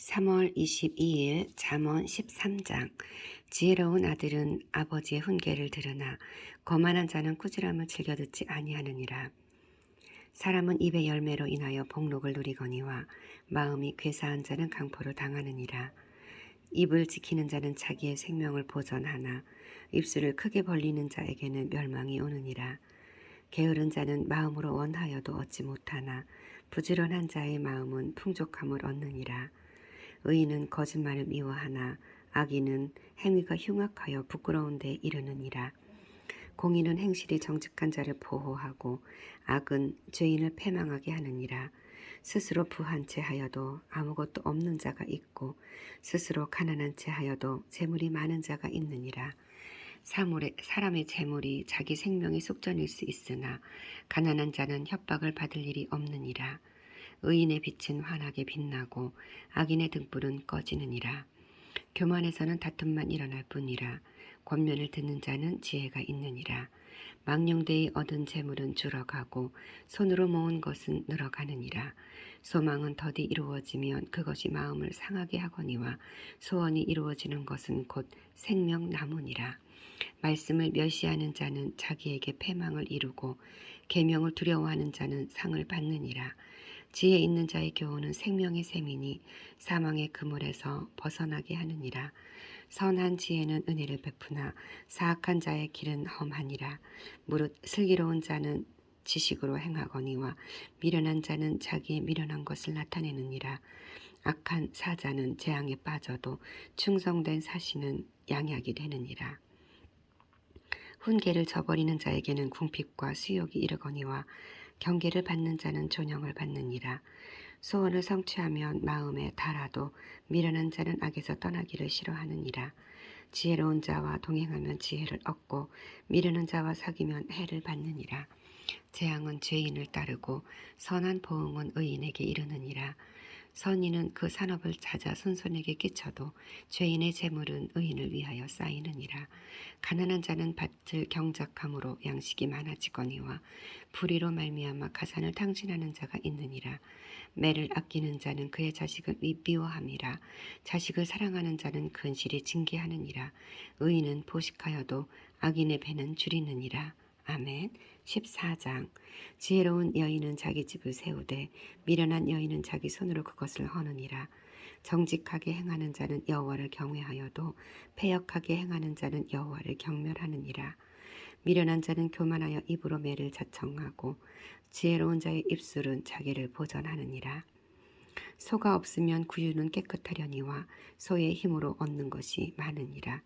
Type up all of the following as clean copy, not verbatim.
3월 22일 잠언 13장. 지혜로운 아들은 아버지의 훈계를 들으나 거만한 자는 꾸지람을 즐겨 듣지 아니하느니라. 사람은 입의 열매로 인하여 복록을 누리거니와 마음이 괴사한 자는 강포를 당하느니라. 입을 지키는 자는 자기의 생명을 보전하나 입술을 크게 벌리는 자에게는 멸망이 오느니라. 게으른 자는 마음으로 원하여도 얻지 못하나 부지런한 자의 마음은 풍족함을 얻느니라. 의인은 거짓말을 미워하나 악인은 행위가 흉악하여 부끄러운 데 이르느니라. 공의는 행실이 정직한 자를 보호하고 악은 죄인을 패망하게 하느니라. 스스로 부한 채 하여도 아무것도 없는 자가 있고 스스로 가난한 채 하여도 재물이 많은 자가 있느니라. 사람의 재물이 자기 생명의 속전일 수 있으나 가난한 자는 협박을 받을 일이 없느니라. 의인의 빛은 환하게 빛나고 악인의 등불은 꺼지느니라. 교만에서는 다툼만 일어날 뿐이라. 권면을 듣는 자는 지혜가 있느니라. 망령되이 얻은 재물은 줄어가고 손으로 모은 것은 늘어가느니라. 소망은 더디 이루어지면 그것이 마음을 상하게 하거니와 소원이 이루어지는 것은 곧 생명나무니라. 말씀을 멸시하는 자는 자기에게 패망을 이루고 계명을 두려워하는 자는 상을 받느니라. 지혜 있는 자의 교훈은 생명의 셈이니 사망의 그물에서 벗어나게 하느니라. 선한 지혜는 은혜를 베푸나 사악한 자의 길은 험하니라. 무릇 슬기로운 자는 지식으로 행하거니와 미련한 자는 자기의 미련한 것을 나타내느니라. 악한 사자는 재앙에 빠져도 충성된 사신은 양약이 되느니라. 훈계를 저버리는 자에게는 궁핍과 수욕이 이르거니와 경계를 받는 자는 존영을 받느니라. 소원을 성취하면 마음에 달아도 미련한 자는 악에서 떠나기를 싫어하느니라. 지혜로운 자와 동행하면 지혜를 얻고 미련한 자와 사귀면 해를 받느니라. 재앙은 죄인을 따르고 선한 보응은 의인에게 이르느니라. 선인은 그 산업을 찾아 손손에게 끼쳐도 죄인의 재물은 의인을 위하여 쌓이느니라. 가난한 자는 밭을 경작함으로 양식이 많아지거니와 불의로 말미암아 가산을 탕진하는 자가 있느니라. 매를 아끼는 자는 그의 자식을 미워함이라. 자식을 사랑하는 자는 근실이 징계하느니라. 의인은 보식하여도 악인의 배는 줄이느니라. 아멘. 14장. 지혜로운 여인은 자기 집을 세우되 미련한 여인은 자기 손으로 그것을 허느니라. 정직하게 행하는 자는 여호와를 경외하여도 패역하게 행하는 자는 여호와를 경멸하느니라. 미련한 자는 교만하여 입으로 매를 자청하고 지혜로운 자의 입술은 자기를 보전하느니라. 소가 없으면 구유는 깨끗하려니와 소의 힘으로 얻는 것이 많으니라.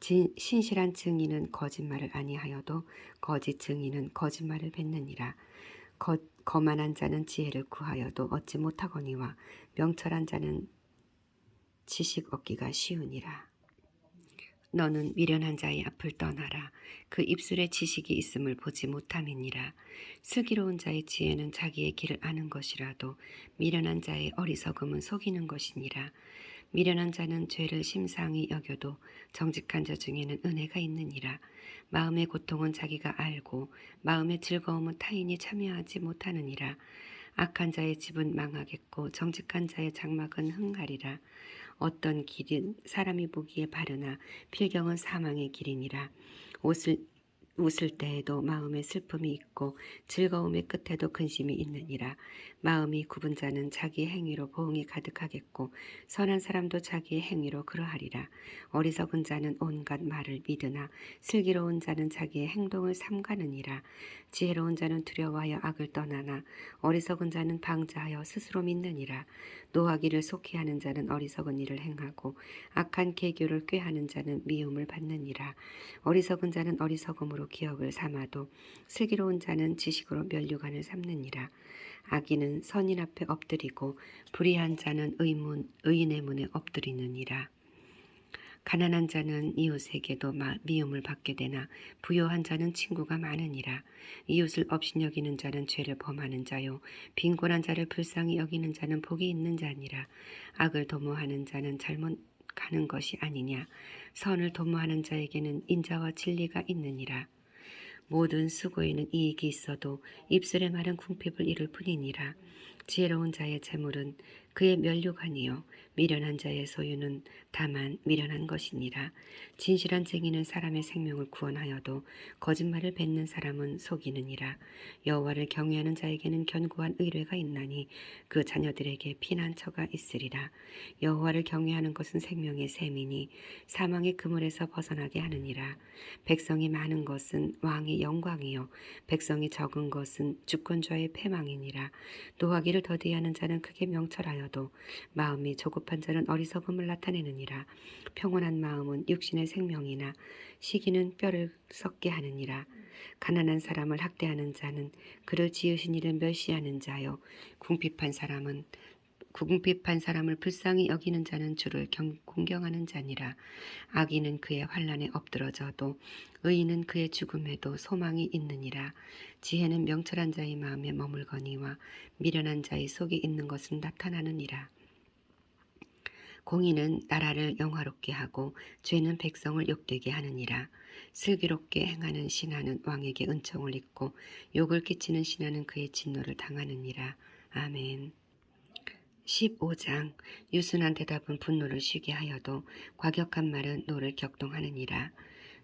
신실한 증인은 거짓말을 아니하여도 거짓 증인은 거짓말을 뱉느니라. 거만한 자는 지혜를 구하여도 얻지 못하거니와 명철한 자는 지식 얻기가 쉬우니라. 너는 미련한 자의 앞을 떠나라. 그 입술에 지식이 있음을 보지 못함이니라. 슬기로운 자의 지혜는 자기의 길을 아는 것이라도 미련한 자의 어리석음은 속이는 것이니라. 미련한 자는 죄를 심상히 여겨도 정직한 자 중에는 은혜가 있느니라. 마음의 고통은 자기가 알고 마음의 즐거움은 타인이 참여하지 못하느니라. 악한 자의 집은 망하겠고 정직한 자의 장막은 흥하리라. 어떤 길은 사람이 보기에 바르나 필경은 사망의 길이니라. 웃을 때에도 마음에 슬픔이 있고 즐거움의 끝에도 근심이 있느니라. 마음이 굽은 자는 자기 행위로 보응이 가득하겠고 선한 사람도 자기의 행위로 그러하리라. 어리석은 자는 온갖 말을 믿으나 슬기로운 자는 자기의 행동을 삼가느니라. 지혜로운 자는 두려워하여 악을 떠나나 어리석은 자는 방자하여 스스로 믿느니라. 노하기를 속히하는 자는 어리석은 일을 행하고 악한 계교를 꾀하는 자는 미움을 받느니라. 어리석은 자는 어리석음으로 기업을 삼아도 슬기로운 자는 지식으로 면류관을 삼느니라. 악인은 선인 앞에 엎드리고 불의한 자는 의인의 문에 엎드리느니라. 가난한 자는 이웃에게도 미움을 받게 되나 부요한 자는 친구가 많으니라. 이웃을 업신여기는 자는 죄를 범하는 자요 빈곤한 자를 불쌍히 여기는 자는 복이 있는 자니라. 악을 도모하는 자는 잘못 가는 것이 아니냐. 선을 도모하는 자에게는 인자와 진리가 있느니라. 모든 수고에는 이익이 있어도 입술의 말은 궁핍을 이룰 뿐이니라. 지혜로운 자의 재물은 그의 면류관이요 미련한 자의 소유는 다만 미련한 것이니라. 진실한 증인은 사람의 생명을 구원하여도 거짓말을 뱉는 사람은 속이느니라. 여호와를 경외하는 자에게는 견고한 의뢰가 있나니 그 자녀들에게 피난처가 있으리라. 여호와를 경외하는 것은 생명의 셈이니 사망의 그물에서 벗어나게 하느니라. 백성이 많은 것은 왕의 영광이요 백성이 적은 것은 주권자의 패망이니라. 노하기를 더디하는 자는 크게 명철하여도 마음이 조급한 자는 어리석음을 나타내느니라. 평온한 마음은 육신의 생명이나 시기는 뼈를 썩게 하느니라. 가난한 사람을 학대하는 자는 그를 지으신 이를 멸시하는 자요 궁핍한 사람을 불쌍히 여기는 자는 주를 공경하는 자니라. 악인은 그의 환난에 엎드러져도 의인은 그의 죽음에도 소망이 있느니라. 지혜는 명철한 자의 마음에 머물거니와 미련한 자의 속에 있는 것은 나타나느니라. 공의는 나라를 영화롭게 하고 죄는 백성을 욕되게 하느니라. 슬기롭게 행하는 신하는 왕에게 은총을 입고 욕을 끼치는 신하는 그의 진노를 당하느니라. 아멘. 15장 유순한 대답은 분노를 쉬게 하여도 과격한 말은 노를 격동하느니라.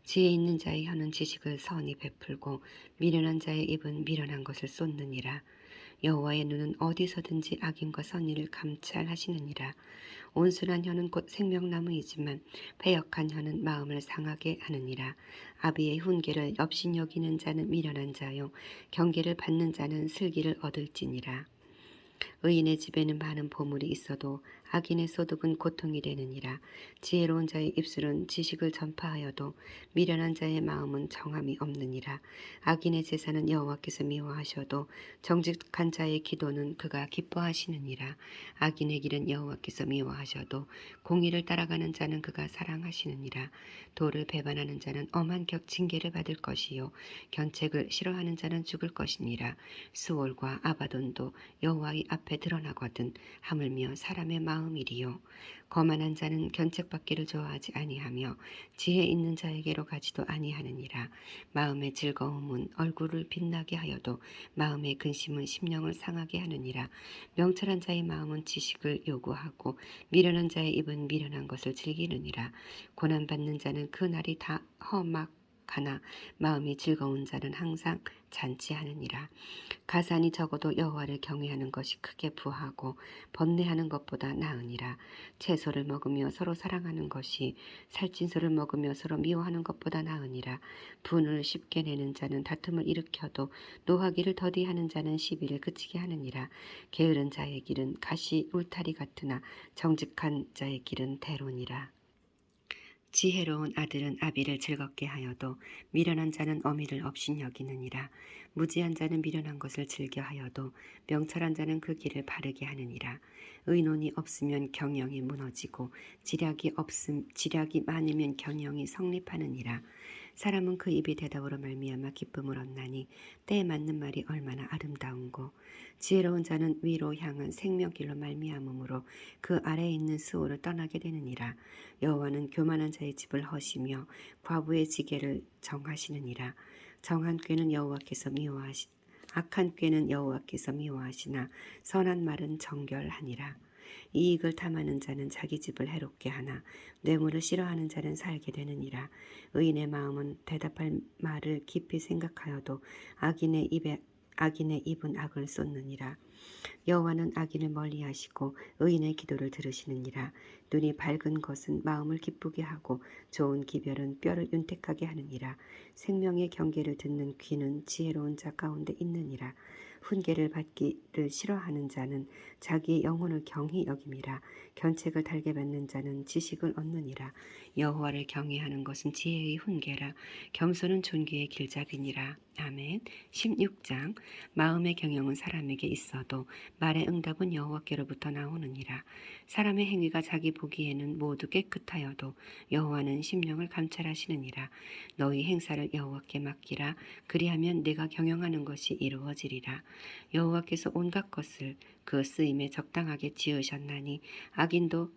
지혜 있는 자의 혀는 지식을 선히 베풀고 미련한 자의 입은 미련한 것을 쏟느니라. 여호와의 눈은 어디서든지 악인과 선의를 감찰하시느니라. 온순한 혀는 곧 생명나무이지만 패역한 혀는 마음을 상하게 하느니라. 아비의 훈계를 업신여기는 자는 미련한 자요 경계를 받는 자는 슬기를 얻을지니라. 의인의 집에는 많은 보물이 있어도 악인의 소득은 고통이 되느니라. 지혜로운 자의 입술은 지식을 전파하여도 미련한 자의 마음은 정함이 없느니라. 악인의 제사는 여호와께서 미워하셔도 정직한 자의 기도는 그가 기뻐하시느니라. 악인의 길은 여호와께서 미워하셔도 공의를 따라가는 자는 그가 사랑하시느니라. 도를 배반하는 자는 엄한 징계를 받을 것이요 견책을 싫어하는 자는 죽을 것이니라. 스올과 아바돈도 여호와의 앞에 드러나거든 하물며 사람의 마음이리요. 거만한 자는 견책받기를 좋아하지 아니하며 지혜 있는 자에게로 가지도 아니하느니라. 마음의 즐거움은 얼굴을 빛나게 하여도 마음의 근심은 심령을 상하게 하느니라. 명철한 자의 마음은 지식을 요구하고 미련한 자의 입은 미련한 것을 즐기느니라. 고난받는 자는 그 날이 다 험악하나 마음이 즐거운 자는 항상 잔치하느니라. 가산이 적어도 여호와를 경외하는 것이 크게 부하고 번뇌하는 것보다 나으니라. 채소를 먹으며 서로 사랑하는 것이 살찐소를 먹으며 서로 미워하는 것보다 나으니라. 분을 쉽게 내는 자는 다툼을 일으켜도 노하기를 더디하는 자는 시비를 그치게 하느니라. 게으른 자의 길은 가시 울타리 같으나 정직한 자의 길은 대로니라. 지혜로운 아들은 아비를 즐겁게 하여도 미련한 자는 어미를 업신여기느니라. 무지한 자는 미련한 것을 즐겨하여도 명철한 자는 그 길을 바르게 하느니라. 의논이 없으면 경영이 무너지고 지략이 많으면 경영이 성립하느니라. 사람은 그 입의 대답으로 말미암아 기쁨을 얻나니 때에 맞는 말이 얼마나 아름다운고. 지혜로운 자는 위로 향한 생명길로 말미암으므로 그 아래에 있는 스올을 떠나게 되느니라. 여호와는 교만한 자의 집을 허시며 과부의 지게를 정하시느니라. 정한 꾀는 악한 꾀는 여호와께서 미워하시나 선한 말은 정결하니라. 이익을 탐하는 자는 자기 집을 해롭게 하나 뇌물을 싫어하는 자는 살게 되느니라. 의인의 마음은 대답할 말을 깊이 생각하여도 악인의 입은 악을 쏟느니라. 여호와는 악인을 멀리하시고 의인의 기도를 들으시느니라. 눈이 밝은 것은 마음을 기쁘게 하고 좋은 기별은 뼈를 윤택하게 하느니라. 생명의 경계를 듣는 귀는 지혜로운 자 가운데 있느니라. 훈계를 받기를 싫어하는 자는 자기의 영혼을 경히 여김이라. 견책을 달게 받는 자는 지식을 얻느니라. 여호와를 경외하는 것은 지혜의 훈계라. 겸손은 존귀의 길잡이니라. 아멘. 16장 마음의 경영은 사람에게 있어도 말의 응답은 여호와께로부터 나오느니라. 사람의 행위가 자기 보기에는 모두 깨끗하여도 여호와는 심령을 감찰하시느니라. 너희 행사를 여호와께 맡기라. 그리하면 네가 경영하는 것이 이루어지리라. 여호와께서 온갖 것을 그 쓰임에 적당하게 지으셨나니 악인도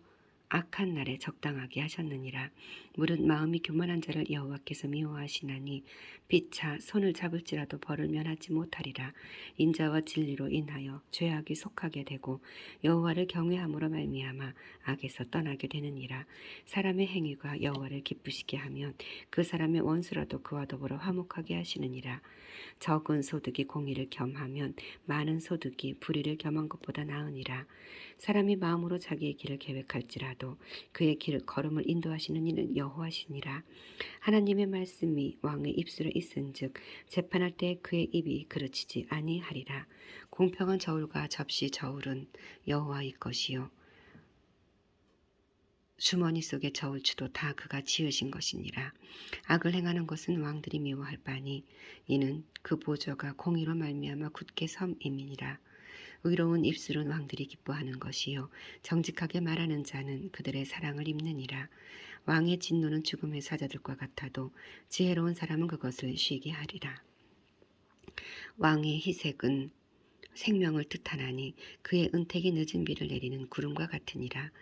악한 날에 적당하게 하셨느니라. 무릇 마음이 교만한 자를 여호와께서 미워하시나니 피차 손을 잡을지라도 벌을 면하지 못하리라. 인자와 진리로 인하여 죄악이 속하게 되고 여호와를 경외함으로 말미암아 악에서 떠나게 되느니라. 사람의 행위가 여호와를 기쁘시게 하면 그 사람의 원수라도 그와 더불어 화목하게 하시느니라. 적은 소득이 공의를 겸하면 많은 소득이 불의를 겸한 것보다 나으니라. 사람이 마음으로 자기의 길을 계획할지라도 그의 길 걸음을 인도하시는 이는 여호와시니라. 하나님의 말씀이 왕의 입술에 있은즉 재판할 때 그의 입이 그르치지 아니하리라. 공평한 저울과 접시 저울은 여호와의 것이요 주머니 속의 저울추도 다 그가 지으신 것이니라. 악을 행하는 것은 왕들이 미워할 바니 이는 그 보좌가 공의로 말미암아 굳게 섬임이니라. 의로운 입술은 왕들이 기뻐하는 것이요 정직하게 말하는 자는 그들의 사랑을 입느니라. 왕의 진노는 죽음의 사자들과 같아도 지혜로운 사람은 그것을 쉬게 하리라. 왕의 희색은 생명을 뜻하나니 그의 은택이 늦은 비를 내리는 구름과 같으니라.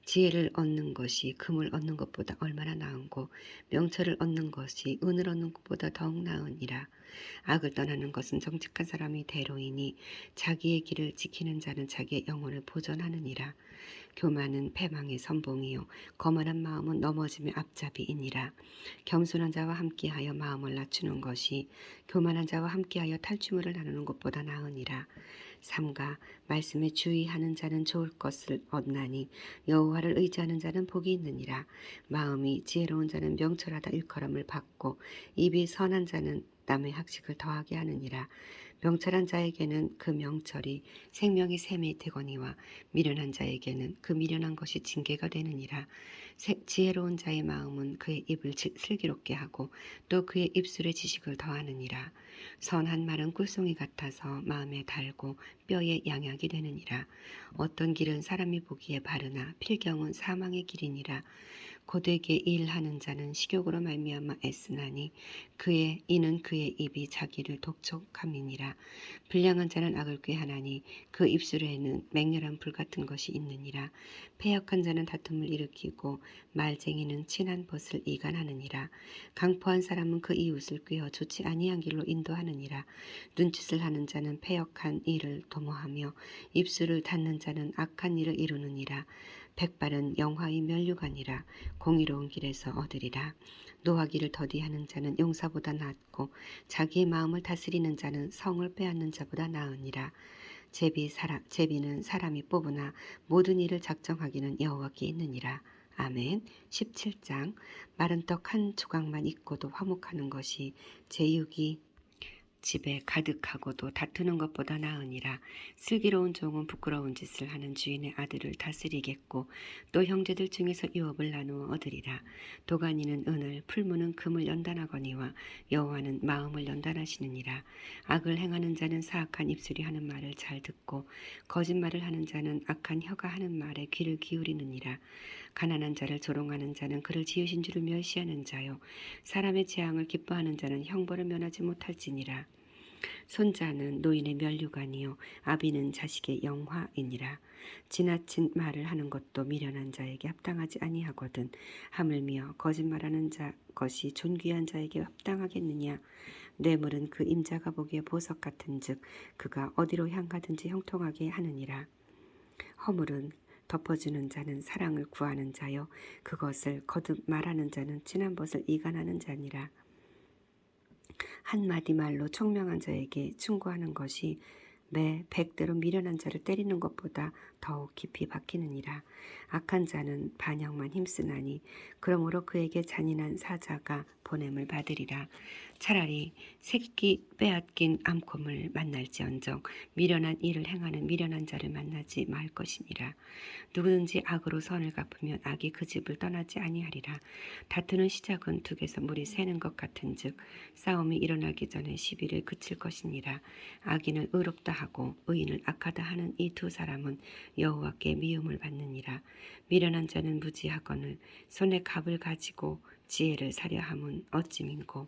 지혜를 얻는 것이 금을 얻는 것보다 얼마나 나은고 명철을 얻는 것이 은을 얻는 것보다 더욱 나으니라. 악을 떠나는 것은 정직한 사람이 대로이니 자기의 길을 지키는 자는 자기의 영혼을 보존하느니라. 교만은 패망의 선봉이요 거만한 마음은 넘어짐의 앞잡이이니라. 겸손한 자와 함께하여 마음을 낮추는 것이 교만한 자와 함께하여 탈취물을 나누는 것보다 나으니라. 삼가 말씀에 주의하는 자는 좋을 것을 얻나니 여호와를 의지하는 자는 복이 있느니라. 마음이 지혜로운 자는 명철하다 일컬음을 받고 입이 선한 자는 남의 학식을 더하게 하느니라. 명철한 자에게는 그 명철이 생명의 샘이 되거니와 미련한 자에게는 그 미련한 것이 징계가 되느니라. 지혜로운 자의 마음은 그의 입을 슬기롭게 하고 또 그의 입술에 지식을 더하느니라. 선한 말은 꿀송이 같아서 마음에 달고 뼈에 양약이 되느니라. 어떤 길은 사람이 보기에 바르나 필경은 사망의 길이니라. 고되게 일하는 자는 식욕으로 말미암아 애쓰나니 이는 그의 입이 자기를 독촉함이니라. 불량한 자는 악을 꾀하나니 그 입술에는 맹렬한 불 같은 것이 있느니라. 패역한 자는 다툼을 일으키고 말쟁이는 친한 벗을 이간하느니라. 강포한 사람은 그 이웃을 꾀어 좋지 아니한 길로 인도하느니라. 눈짓을 하는 자는 패역한 일을 도모하며 입술을 닫는 자는 악한 일을 이루느니라. 백발은 영화의 면류관이라. 공의로운 길에서 얻으리라. 노하기를 더디하는 자는 용사보다 낫고 자기의 마음을 다스리는 자는 성을 빼앗는 자보다 나으니라. 제비는 사람이 뽑으나 모든 일을 작정하기는 여호와께 있느니라. 아멘. 17장 마른 떡 한 조각만 있고도 화목하는 것이 제육이 집에 가득하고도 다투는 것보다 나으니라. 슬기로운 종은 부끄러운 짓을 하는 주인의 아들을 다스리겠고 또 형제들 중에서 유업을 나누어 얻으리라. 도가니는 은을 풀무는 금을 연단하거니와 여호와는 마음을 연단하시느니라. 악을 행하는 자는 사악한 입술이 하는 말을 잘 듣고 거짓말을 하는 자는 악한 혀가 하는 말에 귀를 기울이느니라. 가난한 자를 조롱하는 자는 그를 지으신 줄을 멸시하는 자요 사람의 재앙을 기뻐하는 자는 형벌을 면하지 못할지니라. 손자는 노인의 면류관이요 아비는 자식의 영화이니라. 지나친 말을 하는 것도 미련한 자에게 합당하지 아니하거든 하물며 거짓말하는 자 것이 존귀한 자에게 합당하겠느냐. 뇌물은 그 임자가 보기에 보석 같은즉 그가 어디로 향하든지 형통하게 하느니라. 허물은 덮어주는 자는 사랑을 구하는 자요 그것을 거듭 말하는 자는 친한 벗을 이간하는 자니라. 한마디 말로 총명한 자에게 충고하는 것이 매 100대로 미련한 자를 때리는 것보다 더욱 깊이 박히느니라. 악한 자는 반역만 힘쓰나니 그러므로 그에게 잔인한 사자가 보냄을 받으리라. 차라리 새끼 빼앗긴 암곰을 만날지언정 미련한 일을 행하는 미련한 자를 만나지 말 것이니라. 누구든지 악으로 선을 갚으면 악이 그 집을 떠나지 아니하리라. 다투는 시작은 둑에서 물이 새는 것 같은즉 싸움이 일어나기 전에 시비를 그칠 것이니라. 악인은 의롭다 하고 의인을 악하다 하는 이 두 사람은 여호와께 미움을 받느니라. 미련한 자는 무지하거늘 손에 갑을 가지고 지혜를 사려 함은 어찌민고.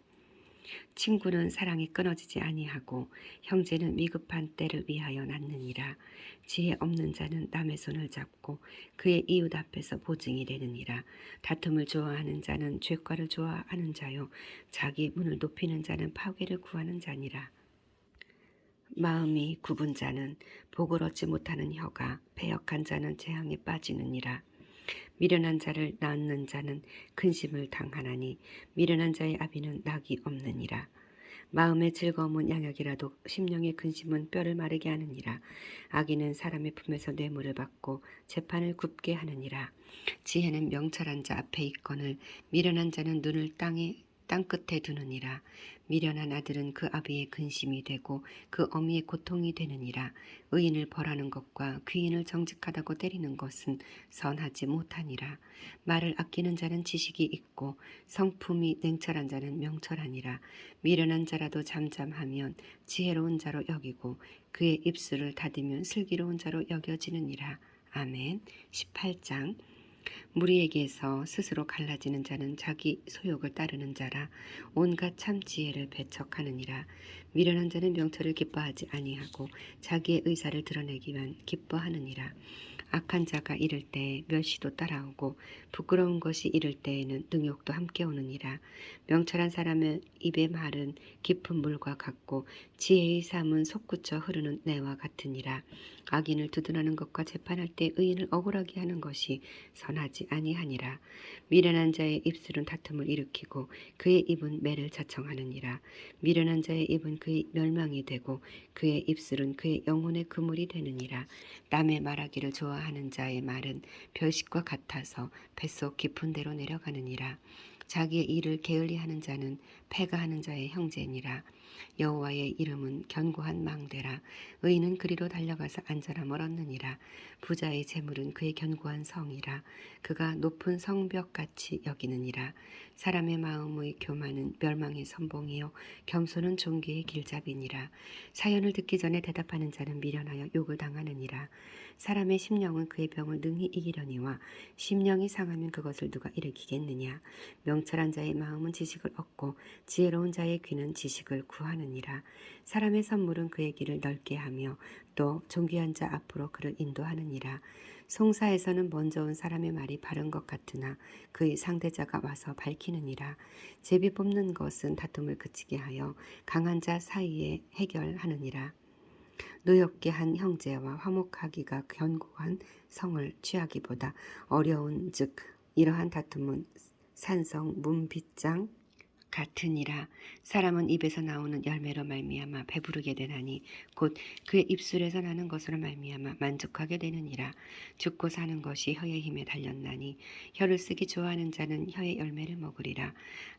친구는 사랑이 끊어지지 아니하고 형제는 위급한 때를 위하여 낳느니라. 지혜 없는 자는 남의 손을 잡고 그의 이웃 앞에서 보증이 되느니라. 다툼을 좋아하는 자는 죄과를 좋아하는 자요 자기 문을 높이는 자는 파괴를 구하는 자니라. 마음이 굽은 자는 복을 얻지 못하는 혀가, 패역한 자는 재앙에 빠지느니라. 미련한 자를 낳는 자는 근심을 당하나니 미련한 자의 아비는 낙이 없느니라. 마음의 즐거움은 양약이라도 심령의 근심은 뼈를 마르게 하느니라. 악인은 사람의 품에서 뇌물을 받고 재판을 굽게 하느니라. 지혜는 명철한 자 앞에 있거늘 미련한 자는 눈을 땅끝에 두느니라. 미련한 아들은 그 아비의 근심이 되고 그 어미의 고통이 되느니라. 의인을 벌하는 것과 귀인을 정직하다고 때리는 것은 선하지 못하니라. 말을 아끼는 자는 지식이 있고 성품이 냉철한 자는 명철하니라. 미련한 자라도 잠잠하면 지혜로운 자로 여기고 그의 입술을 닫으면 슬기로운 자로 여겨지느니라. 아멘. 18장. 무리에게서 스스로 갈라지는 자는 자기 소욕을 따르는 자라. 온갖 참 지혜를 배척하느니라. 미련한 자는 명철을 기뻐하지 아니하고 자기의 의사를 드러내기만 기뻐하느니라. 악한 자가 이를 때 멸시도 따라오고 부끄러운 것이 이를 때에는 능욕도 함께 오느니라. 명철한 사람의 입의 말은 깊은 물과 같고 지혜의 삶은 솟구쳐 흐르는 내와 같으니라. 악인을 두둔하는 것과 재판할 때 의인을 억울하게 하는 것이 선하지 아니하니라. 미련한 자의 입술은 다툼을 일으키고 그의 입은 매를 자청하느니라. 미련한 자의 입은 그의 멸망이 되고 그의 입술은 그의 영혼의 그물이 되느니라. 남의 말하기를 좋아하는 자의 말은 별식과 같아서 뱃속 깊은 데로 내려가느니라. 자기의 일을 게을리하는 자는 패가하는 자의 형제니라. 여호와의 이름은 견고한 망대라. 의인은 그리로 달려가서 안전함을 얻느니라. 부자의 재물은 그의 견고한 성이라. 그가 높은 성벽같이 여기느니라. 사람의 마음의 교만은 멸망의 선봉이요 겸손은 존귀의 길잡이니라. 사연을 듣기 전에 대답하는 자는 미련하여 욕을 당하느니라. 사람의 심령은 그의 병을 능히 이기려니와 심령이 상하면 그것을 누가 일으키겠느냐. 명철한 자의 마음은 지식을 얻고 지혜로운 자의 귀는 지식을 구하느니라. 사람의 선물은 그의 길을 넓게 하며 또 존귀한 자 앞으로 그를 인도하느니라. 송사에서는 먼저 온 사람의 말이 바른 것 같으나 그의 상대자가 와서 밝히느니라. 제비 뽑는 것은 다툼을 그치게 하여 강한 자 사이에 해결하느니라. 노엽게 한 형제와 화목하기가 견고한 성을 취하기보다 어려운 즉 이러한 다툼은 산성 문빗장 같으니라. 사람은 입에서 나오는 열매로 말미암아 배부르게 되나니 곧 그의 입술에서 나는 것으로 말미암아 만족하게 되느니라. 죽고 사는 것이 혀의 힘에 달렸나니 혀를 쓰기 좋아하는 자는 혀의 열매를 먹으리라.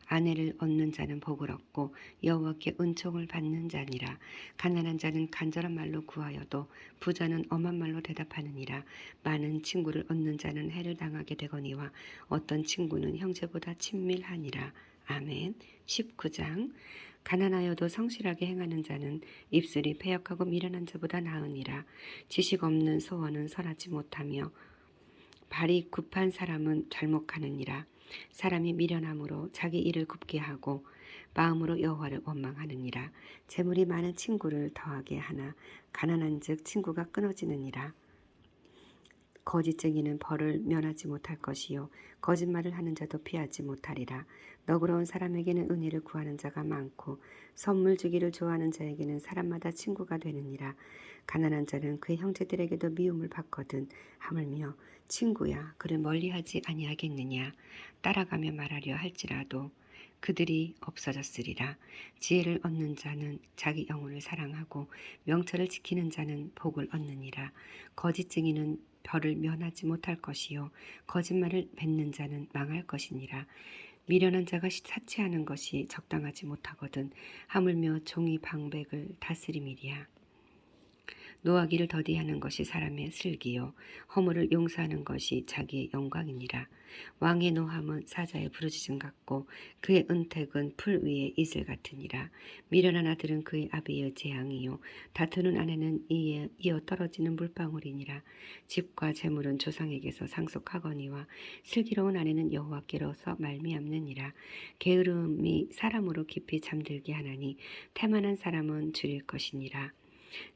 아내를 얻는 자는 복을 얻고 여호와께 은총을 받는 자니라. 가난한 자는 간절한 말로 구하여도 부자는 엄한 말로 대답하느니라. 많은 친구를 얻는 자는 해를 당하게 되거니와 어떤 친구는 형제보다 친밀하니라. 아멘. 19장. 가난하여도 성실하게 행하는 자는 입술이 패역하고 미련한 자보다 나으니라. 지식 없는 소원은 설하지 못하며 발이 굽한 사람은 잘못하느니라. 사람이 미련함으로 자기 일을 굽게 하고 마음으로 여호와를 원망하느니라. 재물이 많은 친구를 더하게 하나 가난한즉 친구가 끊어지느니라. 거짓쟁이는 벌을 면하지 못할 것이요 거짓말을 하는 자도 피하지 못하리라. 너그러운 사람에게는 은혜를 구하는 자가 많고 선물 주기를 좋아하는 자에게는 사람마다 친구가 되느니라. 가난한 자는 그의 형제들에게도 미움을 받거든 하물며 친구야 그를 멀리하지 아니하겠느냐. 따라가며 말하려 할지라도 그들이 없어졌으리라. 지혜를 얻는 자는 자기 영혼을 사랑하고 명철을 지키는 자는 복을 얻느니라. 거짓증인은 별을 면하지 못할 것이요 거짓말을 뱉는 자는 망할 것이니라. 미련한 자가 사치하는 것이 적당하지 못하거든 하물며 종이 방백을 다스림이리야. 노하기를 더디하는 것이 사람의 슬기요 허물을 용서하는 것이 자기의 영광이니라. 왕의 노함은 사자의 부르짖음 같고 그의 은택은 풀 위의 이슬 같으니라. 미련한 아들은 그의 아비의 재앙이요 다투는 아내는 이어 떨어지는 물방울이니라. 집과 재물은 조상에게서 상속하거니와 슬기로운 아내는 여호와께로서 말미암느니라. 게으름이 사람으로 깊이 잠들게 하나니 태만한 사람은 줄일 것이니라.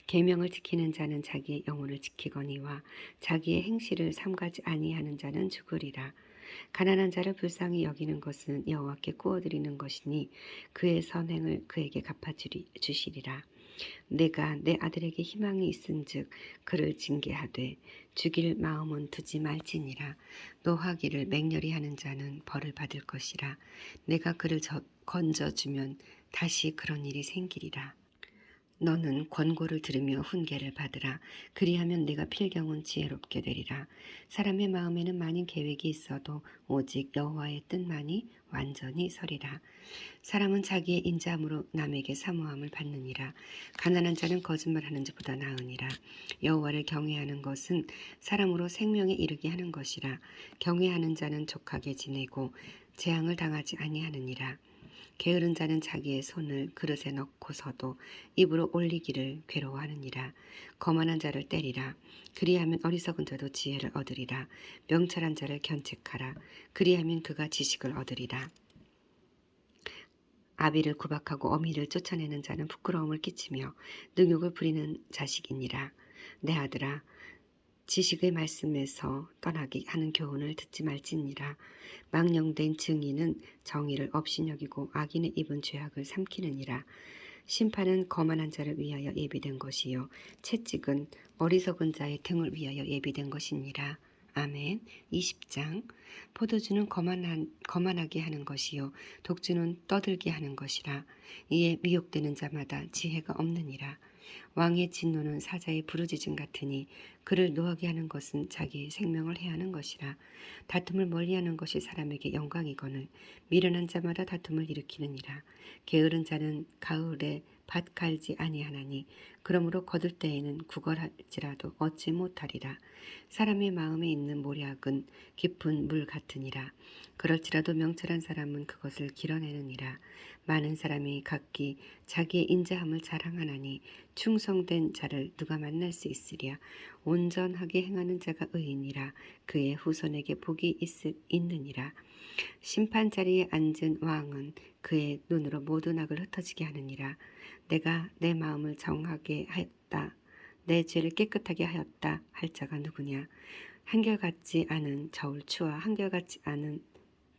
계명을 지키는 자는 자기의 영혼을 지키거니와 자기의 행실을 삼가지 아니하는 자는 죽으리라. 가난한 자를 불쌍히 여기는 것은 여호와께 구워드리는 것이니 그의 선행을 그에게 갚아주시리라. 내가 내 아들에게 희망이 있은즉 그를 징계하되 죽일 마음은 두지 말지니라. 노하기를 맹렬히 하는 자는 벌을 받을 것이라. 내가 그를 건져주면 다시 그런 일이 생기리라. 너는 권고를 들으며 훈계를 받으라. 그리하면 네가 필경은 지혜롭게 되리라. 사람의 마음에는 많은 계획이 있어도 오직 여호와의 뜻만이 완전히 서리라. 사람은 자기의 인자함으로 남에게 사모함을 받느니라. 가난한 자는 거짓말하는 자보다 나으니라. 여호와를 경외하는 것은 사람으로 생명에 이르게 하는 것이라. 경외하는 자는 족하게 지내고 재앙을 당하지 아니하느니라. 게으른 자는 자기의 손을 그릇에 넣고서도 입으로 올리기를 괴로워하느니라. 거만한 자를 때리라. 그리하면 어리석은 자도 지혜를 얻으리라. 명철한 자를 견책하라. 그리하면 그가 지식을 얻으리라. 아비를 구박하고 어미를 쫓아내는 자는 부끄러움을 끼치며 능욕을 부리는 자식이니라. 내 아들아, 지식의 말씀에서 떠나게 하는 교훈을 듣지 말지니라. 망령된 증인은 정의를 업신여기고 악인의 입은 죄악을 삼키느니라. 심판은 거만한 자를 위하여 예비된 것이요 채찍은 어리석은 자의 등을 위하여 예비된 것이니라. 아멘. 20장. 포도주는 거만하게 하는 것이요 독주는 떠들게 하는 것이라. 이에 미혹되는 자마다 지혜가 없느니라. 왕의 진노는 사자의 부르짖음 같으니 그를 노하게 하는 것은 자기의 생명을 해하는 것이라. 다툼을 멀리하는 것이 사람에게 영광이거늘 미련한 자마다 다툼을 일으키느니라. 게으른 자는 가을에 밭 갈지 아니하나니 그러므로 거둘 때에는 구걸할지라도 얻지 못하리라. 사람의 마음에 있는 모략은 깊은 물 같으니라. 그럴지라도 명철한 사람은 그것을 길어내느니라. 많은 사람이 각기 자기의 인자함을 자랑하나니 충성된 자를 누가 만날 수 있으랴. 온전하게 행하는 자가 의인이라. 그의 후손에게 복이 있느니라. 심판 자리에 앉은 왕은 그의 눈으로 모든 악을 흩어지게 하느니라. 내가 내 마음을 정하게 하였다. 내 죄를 깨끗하게 하였다 할 자가 누구냐. 한결같지 않은 저울추와 한결같지 않은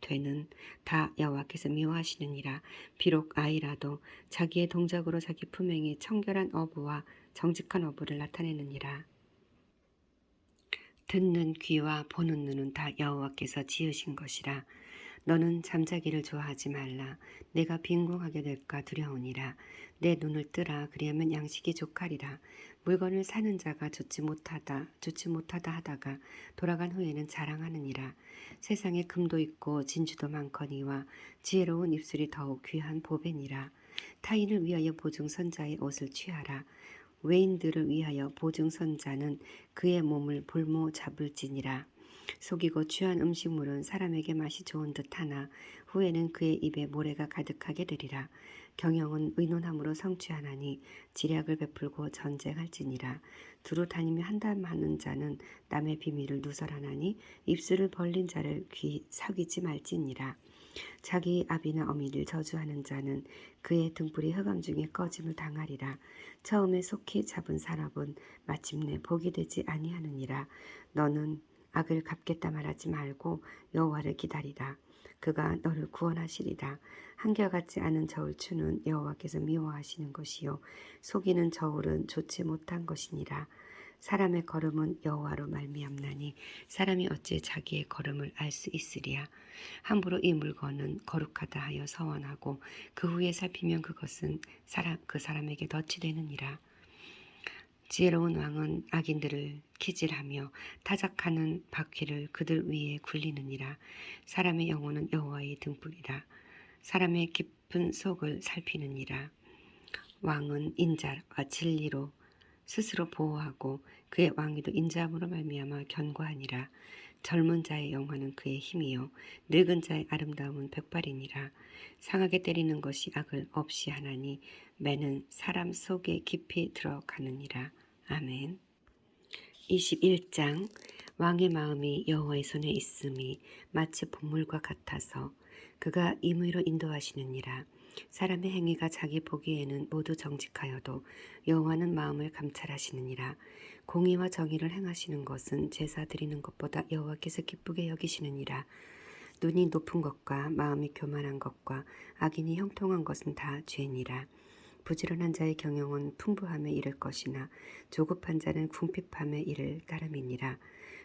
되는 다 여호와께서 미워하시느니라. 비록 아이라도 자기의 동작으로 자기 품행이 청결한 어부와 정직한 어부를 나타내느니라. 듣는 귀와 보는 눈은 다 여호와께서 지으신 것이라. 너는 잠자기를 좋아하지 말라. 내가 빈궁하게 될까 두려우니라. 내 눈을 뜨라. 그리하면 양식이 족하리라. 물건을 사는 자가 좋지 못하다 하다가 돌아간 후에는 자랑하느니라. 세상에 금도 있고 진주도 많거니와 지혜로운 입술이 더욱 귀한 보배니라. 타인을 위하여 보증선자의 옷을 취하라. 외인들을 위하여 보증선자는 그의 몸을 볼모 잡을지니라. 속이고 취한 음식물은 사람에게 맛이 좋은 듯하나 후에는 그의 입에 모래가 가득하게 되리라. 경영은 의논함으로 성취하나니 지략을 베풀고 전쟁할지니라. 두루 다니며 한담하는 자는 남의 비밀을 누설하나니 입술을 벌린 자를 사귀지 말지니라. 자기 아비나 어미를 저주하는 자는 그의 등불이 흑암 중에 꺼짐을 당하리라. 처음에 속히 잡은 사람은 마침내 복이 되지 아니하느니라. 너는 악을 갚겠다 말하지 말고 여호와를 기다리라. 그가 너를 구원하시리라. 한결같지 않은 저울추는 여호와께서 미워하시는 것이요 속이는 저울은 좋지 못한 것이니라. 사람의 걸음은 여호와로 말미암나니 사람이 어찌 자기의 걸음을 알 수 있으랴. 함부로 이 물건은 거룩하다 하여 서원하고 그 후에 살피면 그것은 그 사람에게 덫이 되느니라. 지혜로운 왕은 악인들을 키질하며 타작하는 바퀴를 그들 위에 굴리느니라. 사람의 영혼은 여호와의 등불이라. 사람의 깊은 속을 살피느니라. 왕은 인자와 진리로 스스로 보호하고 그의 왕위도 인자함으로 말미암아 견고하니라. 젊은 자의 영화는 그의 힘이요 늙은 자의 아름다움은 백발이니라. 상하게 때리는 것이 악을 없이 하나니 매는 사람 속에 깊이 들어가느니라. 아멘. 21장. 왕의 마음이 여호와의 손에 있음이 마치 본물과 같아서 그가 임의로 인도하시느니라. 사람의 행위가 자기 보기에는 모두 정직하여도 여호와는 마음을 감찰하시느니라. 공의와 정의를 행하시는 것은 제사 드리는 것보다 여호와께서 기쁘게 여기시느니라. 눈이 높은 것과 마음이 교만한 것과 악인이 형통한 것은 다 죄니라. 부지런한 자의 경영은 풍부함에 이를 것이나 조급한 자는 궁핍함에 이를 따름이니라.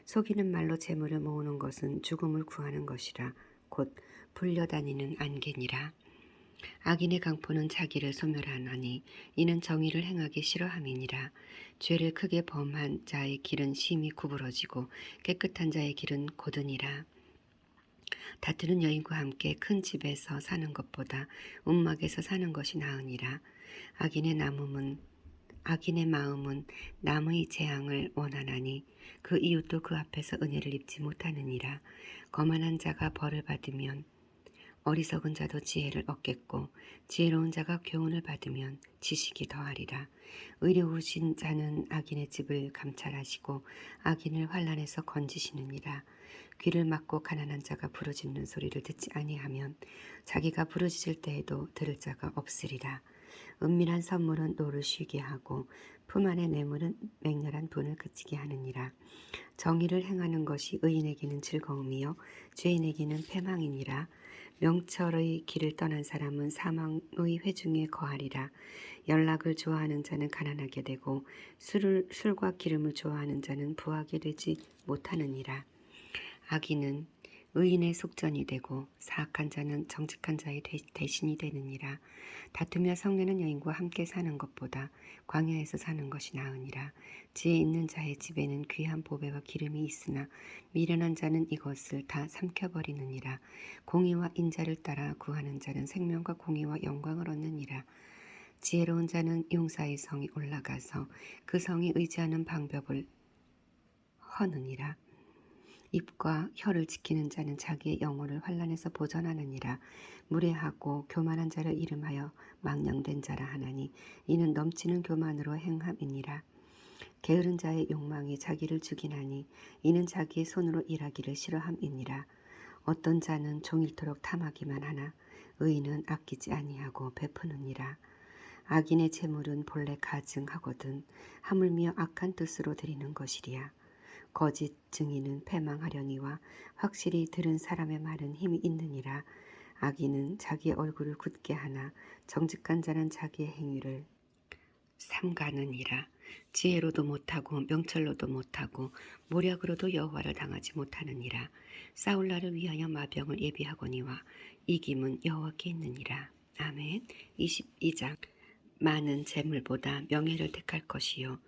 속이는 말로 재물을 모으는 것은 죽음을 구하는 것이라. 곧 불려다니는 안개니라. 악인의 강포는 자기를 소멸하나니 이는 정의를 행하기 싫어함이니라. 죄를 크게 범한 자의 길은 심히 구부러지고 깨끗한 자의 길은 고드니라. 다투는 여인과 함께 큰 집에서 사는 것보다 움막에서 사는 것이 나으니라. 악인의 마음은 남의 재앙을 원하나니 그 이웃도 그 앞에서 은혜를 입지 못하느니라. 거만한 자가 벌을 받으면 어리석은 자도 지혜를 얻겠고 지혜로운 자가 교훈을 받으면 지식이 더하리라. 의로우신 자는 악인의 집을 감찰하시고 악인을 환난에서 건지시느니라. 귀를 막고 가난한 자가 부르짖는 소리를 듣지 아니하면 자기가 부르짖을 때에도 들을 자가 없으리라. 은밀한 선물은 노를 쉬게 하고 품 안의 뇌물은 맹렬한 분을 그치게 하느니라. 정의를 행하는 것이 의인에게는 즐거움이요 죄인에게는 패망이니라. 명철의 길을 떠난 사람은 사망의 회중에 거하리라. 연락을 좋아하는 자는 가난하게 되고 술과 기름을 좋아하는 자는 부하게 되지 못하느니라. 악인은 의인의 속전이 되고 사악한 자는 정직한 자의 대신이 되느니라. 다투며 성내는 여인과 함께 사는 것보다 광야에서 사는 것이 나으니라. 지혜 있는 자의 집에는 귀한 보배와 기름이 있으나 미련한 자는 이것을 다 삼켜버리느니라. 공의와 인자를 따라 구하는 자는 생명과 공의와 영광을 얻느니라. 지혜로운 자는 용사의 성이 올라가서 그 성이 의지하는 방벽을 허느니라. 입과 혀를 지키는 자는 자기의 영혼을 환난에서 보전하느니라. 무례하고 교만한 자를 이름하여 망령된 자라 하나니 이는 넘치는 교만으로 행함이니라. 게으른 자의 욕망이 자기를 죽이나니 이는 자기의 손으로 일하기를 싫어함이니라. 어떤 자는 종일토록 탐하기만 하나 의인은 아끼지 아니하고 베푸느니라. 악인의 재물은 본래 가증하거든 하물며 악한 뜻으로 드리는 것이리야. 거짓 증인은 패망하려니와 확실히 들은 사람의 말은 힘이 있느니라. 악인은 자기의 얼굴을 굳게 하나 정직한 자는 자기의 행위를 삼가느니라. 지혜로도 못하고 명철로도 못하고 모략으로도 여호와를 당하지 못하느니라. 싸울 날을 위하여 마병을 예비하거니와 이김은 여호와께 있느니라. 아멘. 22장. 많은 재물보다 명예를 택할 것이요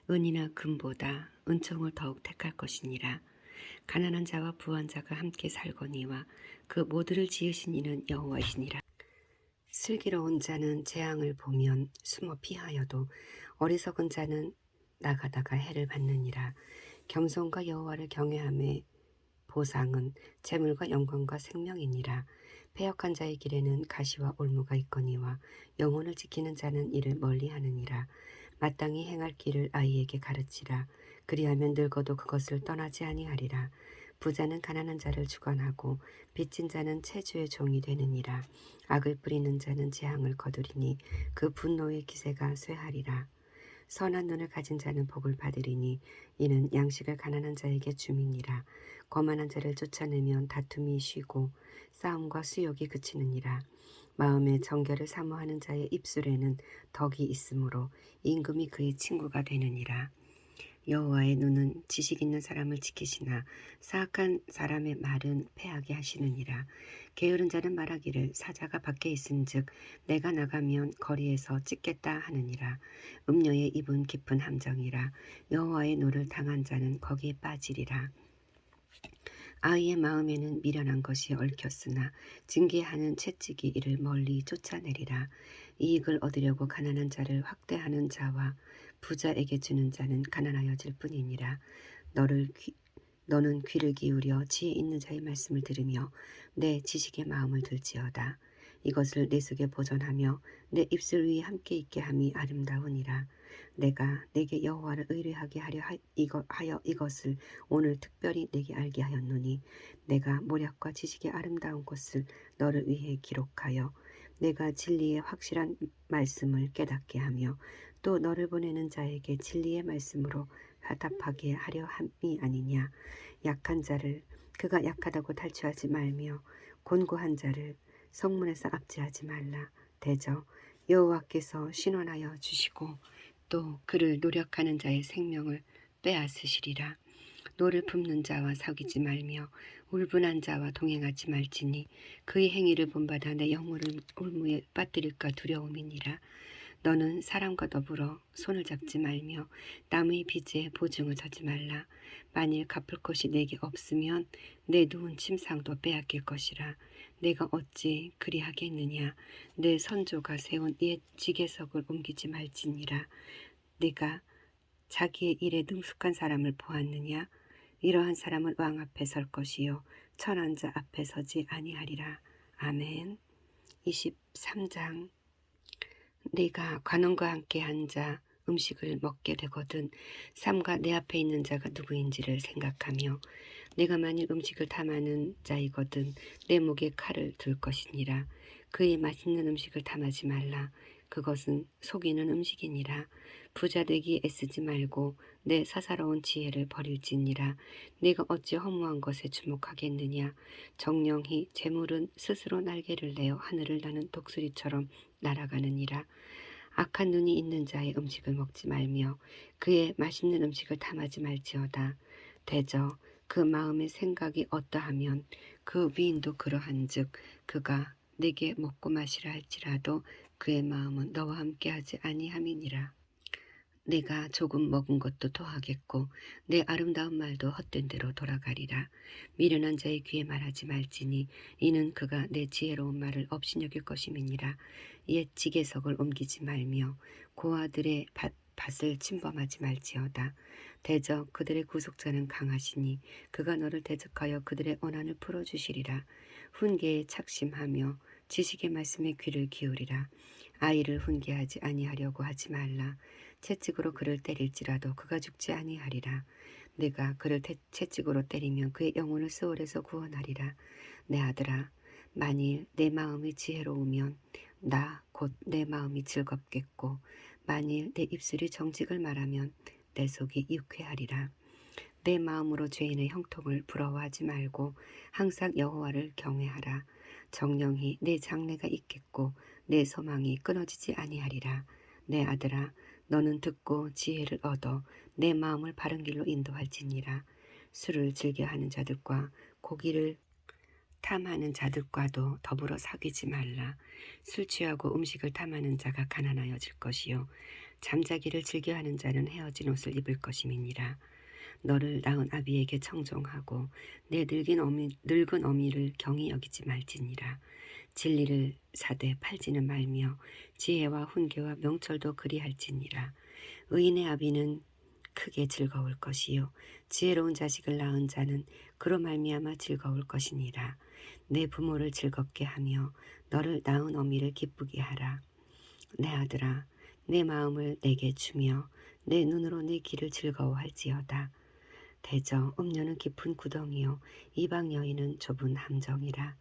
은이나 금보다 은총을 더욱 택할 것이니라. 가난한 자와 부한 자가 함께 살거니와 그 모두를 지으신 이는 여호와이시니라. 슬기로운 자는 재앙을 보면 숨어 피하여도 어리석은 자는 나가다가 해를 받느니라. 겸손과 여호와를 경외함의 보상은 재물과 영광과 생명이니라. 패역한 자의 길에는 가시와 올무가 있거니와 영혼을 지키는 자는 이를 멀리하느니라. 마땅히 행할 길을 아이에게 가르치라. 그리하면 늙어도 그것을 떠나지 아니하리라. 부자는 가난한 자를 주관하고 빚진 자는 체주의 종이 되느니라. 악을 뿌리는 자는 재앙을 거두리니 그 분노의 기세가 쇠하리라. 선한 눈을 가진 자는 복을 받으리니 이는 양식을 가난한 자에게 줌이니라. 거만한 자를 쫓아내면 다툼이 쉬고 싸움과 수욕이 그치느니라. 마음에 정결을 사모하는 자의 입술에는 덕이 있으므로 임금이 그의 친구가 되느니라. 여호와의 눈은 지식 있는 사람을 지키시나 사악한 사람의 말은 패하게 하시느니라. 게으른 자는 말하기를 사자가 밖에 있은즉 내가 나가면 거리에서 찢겠다 하느니라. 음녀의 입은 깊은 함정이라. 여호와의 노를 당한 자는 거기에 빠지리라. 아이의 마음에는 미련한 것이 얽혔으나 징계하는 채찍이 이를 멀리 쫓아내리라. 이익을 얻으려고 가난한 자를 확대하는 자와 부자에게 주는 자는 가난하여질 뿐이니라. 너를 너는 귀를 기울여 지혜 있는 자의 말씀을 들으며 내 지식의 마음을 들지어다. 이것을 내 속에 보존하며 내 입술 위에 함께 있게 함이 아름다우니라. 내가 내게 여호와를 의뢰하게 하여 이것을 오늘 특별히 내게 알게 하였노니 내가 모략과 지식의 아름다운 것을 너를 위해 기록하여 내가 진리의 확실한 말씀을 깨닫게 하며 또 너를 보내는 자에게 진리의 말씀으로 화답하게 하려 함이 아니냐. 약한 자를 그가 약하다고 탈취하지 말며 곤고한 자를 성문에서 압제하지 말라. 대저 여호와께서 신원하여 주시고 또 그를 노력하는 자의 생명을 빼앗으시리라. 노를 품는 자와 사귀지 말며 울분한 자와 동행하지 말지니 그의 행위를 본받아 내 영혼을 올무에 빠뜨릴까 두려움이니라. 너는 사람과 더불어 손을 잡지 말며 남의 빚에 보증을 서지 말라. 만일 갚을 것이 내게 없으면 내 누운 침상도 빼앗길 것이라. 내가 어찌 그리하겠느냐. 내 선조가 세운 옛 지계석을 옮기지 말지니라. 네가 자기의 일에 능숙한 사람을 보았느냐. 이러한 사람은 왕 앞에 설 것이요 천한 자 앞에 서지 아니하리라. 아멘. 23장. 네가 관원과 함께 앉아 음식을 먹게 되거든 삼가 내 앞에 있는 자가 누구인지를 생각하며 내가 만일 음식을 탐하는 자이거든 내 목에 칼을 둘 것이니라. 그의 맛있는 음식을 탐하지 말라. 그것은 속이는 음식이니라. 부자 되기 애쓰지 말고 내 사사로운 지혜를 버릴지니라. 내가 어찌 허무한 것에 주목하겠느냐. 정령히 재물은 스스로 날개를 내어 하늘을 나는 독수리처럼 날아가느니라. 악한 눈이 있는 자의 음식을 먹지 말며 그의 맛있는 음식을 탐하지 말지어다. 대저 그 마음의 생각이 어떠하면 그 위인도 그러한즉 그가 네게 먹고 마시라 할지라도 그의 마음은 너와 함께하지 아니함이니라. 내가 조금 먹은 것도 토하겠고 내 아름다운 말도 헛된 대로 돌아가리라. 미련한 자의 귀에 말하지 말지니 이는 그가 내 지혜로운 말을 업신여길 것임이니라. 옛 지계석을 옮기지 말며 고아들의 밭을 침범하지 말지어다. 대저 그들의 구속자는 강하시니 그가 너를 대적하여 그들의 원한을 풀어주시리라. 훈계에 착심하며 지식의 말씀에 귀를 기울이라. 아이를 훈계하지 아니하려고 하지 말라. 채찍으로 그를 때릴지라도 그가 죽지 아니하리라. 내가 그를 채찍으로 때리면 그의 영혼을 스올에서 구원하리라. 내 아들아, 만일 내 마음이 지혜로우면 나 곧 내 마음이 즐겁겠고 만일 내 입술이 정직을 말하면 내 속이 유쾌하리라. 내 마음으로 죄인의 형통을 부러워하지 말고 항상 여호와를 경외하라. 정령히 내 장래가 있겠고 내 소망이 끊어지지 아니하리라. 내 아들아, 너는 듣고 지혜를 얻어 내 마음을 바른 길로 인도할지니라. 술을 즐겨하는 자들과 고기를 탐하는 자들과도 더불어 사귀지 말라. 술 취하고 음식을 탐하는 자가 가난하여질 것이요 잠자기를 즐겨하는 자는 헤어진 옷을 입을 것임이니라. 너를 낳은 아비에게 청종하고 내 늙은 어미를 경히 여기지 말지니라. 진리를 사되 팔지는 말며 지혜와 훈계와 명철도 그리할지니라. 의인의 아비는 크게 즐거울 것이요 지혜로운 자식을 낳은 자는 그로 말미암아 즐거울 것이니라. 내 부모를 즐겁게 하며 너를 낳은 어미를 기쁘게 하라. 내 아들아, 내 마음을 내게 주며 내 눈으로 내 길을 즐거워할지어다. 대저 음녀는 깊은 구덩이요 이방 여인은 좁은 함정이라.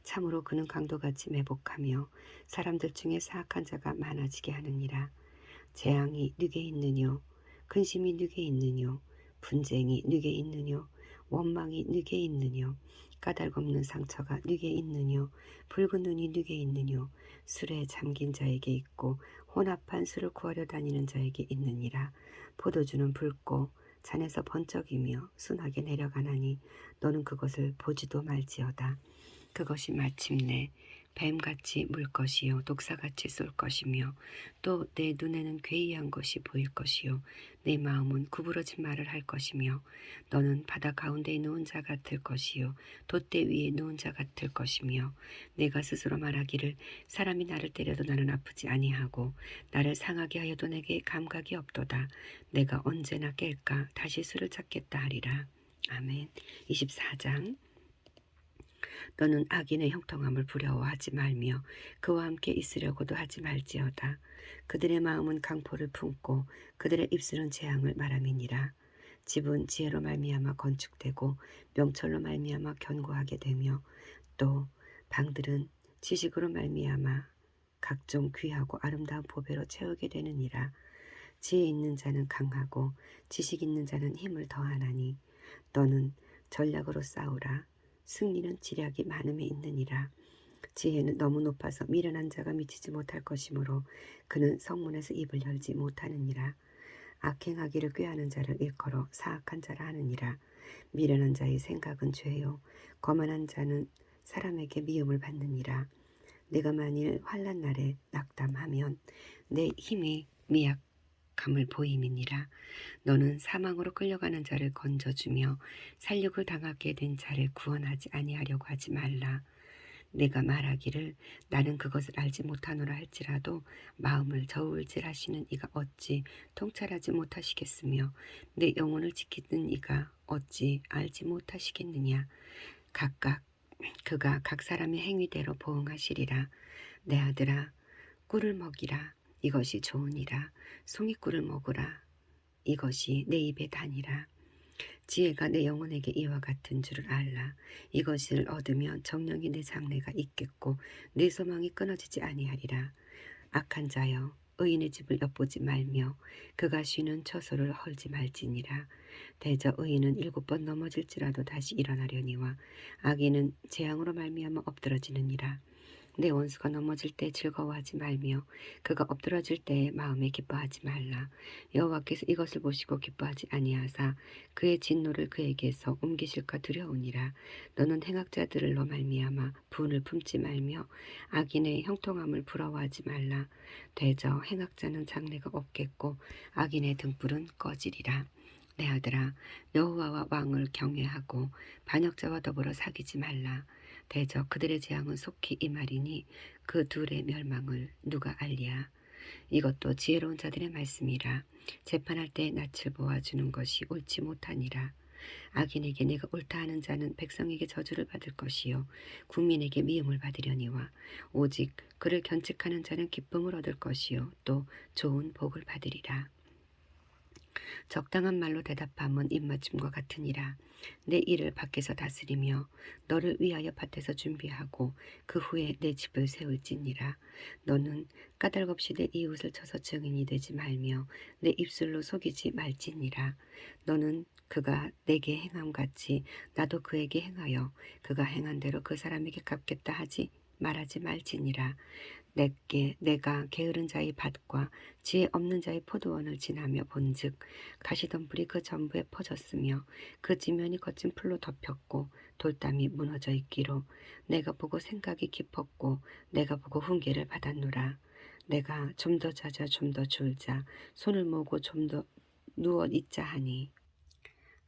참으로 그는 강도같이 매복하며 사람들 중에 사악한 자가 많아지게 하느니라. 재앙이 누게 있느뇨 근심이 누게 있느뇨 분쟁이 누게 있느뇨 원망이 누게 있느뇨 까닭없는 상처가 누게 있느뇨 붉은 눈이 누게 있느뇨 술에 잠긴 자에게 있고 혼합한 술을 구하려 다니는 자에게 있느니라. 포도주는 붉고 잔에서 번쩍이며 순하게 내려가나니 너는 그것을 보지도 말지어다. 그것이 마침내 뱀같이 물 것이요 독사같이 쏠 것이며 또 내 눈에는 괴이한 것이 보일 것이요 내 마음은 구부러진 말을 할 것이며 너는 바다 가운데에 누운 자 같을 것이요 돛대 위에 누운 자 같을 것이며 내가 스스로 말하기를 사람이 나를 때려도 나는 아프지 아니하고 나를 상하게 하여도 내게 감각이 없도다. 내가 언제나 깰까 다시 수를 찾겠다 하리라. 아멘. 24장. 너는 악인의 형통함을 부려워하지 말며 그와 함께 있으려고도 하지 말지어다. 그들의 마음은 강포를 품고 그들의 입술은 재앙을 말함이니라. 집은 지혜로 말미암아 건축되고 명철로 말미암아 견고하게 되며 또 방들은 지식으로 말미암아 각종 귀하고 아름다운 보배로 채우게 되느니라. 지혜 있는 자는 강하고 지식 있는 자는 힘을 더하나니 너는 전략으로 싸우라. 승리는 지략이 많음에 있느니라. 지혜는 너무 높아서 미련한 자가 미치지 못할 것이므로 그는 성문에서 입을 열지 못하느니라. 악행하기를 꾀하는 자를 일컬어 사악한 자라 하느니라. 미련한 자의 생각은 죄요 거만한 자는 사람에게 미움을 받느니라. 내가 만일 환난 날에 낙담하면 내 힘이 미약함을 보임이니라. 너는 사망으로 끌려가는 자를 건져주며 살육을 당하게 된 자를 구원하지 아니하려고 하지 말라. 내가 말하기를 나는 그것을 알지 못하노라 할지라도 마음을 저울질하시는 이가 어찌 통찰하지 못하시겠으며 내 영혼을 지키는 이가 어찌 알지 못하시겠느냐. 각각 그가 각 사람의 행위대로 보응하시리라. 내 아들아 꿀을 먹이라. 이것이 좋으니라. 송이꿀을 먹으라. 이것이 내 입에 다니라. 지혜가 내 영혼에게 이와 같은 줄을 알라. 이것을 얻으면 정령이 내 장래가 있겠고 내 소망이 끊어지지 아니하리라. 악한 자여 의인의 집을 엿보지 말며 그가 쉬는 처소를 헐지 말지니라. 대저 의인은 7번 넘어질지라도 다시 일어나려니와 악인은 재앙으로 말미암아 엎드러지느니라. 내 원수가 넘어질 때 즐거워하지 말며 그가 엎드러질 때에 마음에 기뻐하지 말라. 여호와께서 이것을 보시고 기뻐하지 아니하사 그의 진노를 그에게서 옮기실까 두려우니라. 너는 행악자들로 말미암아 분을 품지 말며 악인의 형통함을 부러워하지 말라. 대저 행악자는 장래가 없겠고 악인의 등불은 꺼지리라. 내 아들아 여호와와 왕을 경외하고 반역자와 더불어 사귀지 말라. 대저 그들의 재앙은 속히 임하리니 그 둘의 멸망을 누가 알랴. 이것도 지혜로운 자들의 말씀이라. 재판할 때 낯을 보아주는 것이 옳지 못하니라. 악인에게 내가 옳다 하는 자는 백성에게 저주를 받을 것이요 국민에게 미움을 받으려니와 오직 그를 견책하는 자는 기쁨을 얻을 것이요 또 좋은 복을 받으리라. 적당한 말로 대답함은 입맞춤과 같으니라. 내 일을 밖에서 다스리며 너를 위하여 밭에서 준비하고 그 후에 내 집을 세울지니라. 너는 까닭없이 내 이웃을 쳐서 증인이 되지 말며 내 입술로 속이지 말지니라. 너는 그가 내게 행함같이 나도 그에게 행하여 그가 행한 대로 그 사람에게 갚겠다 하지 말하지 말지니라. 내가 게으른 자의 밭과 지혜 없는 자의 포도원을 지나며 본즉 가시덤불이 그 전부에 퍼졌으며 그 지면이 거친 풀로 덮였고 돌담이 무너져 있기로 내가 보고 생각이 깊었고 내가 보고 훈계를 받았노라. 내가 좀 더 자자 좀 더 졸자 손을 모으고 좀 더 누워 있자 하니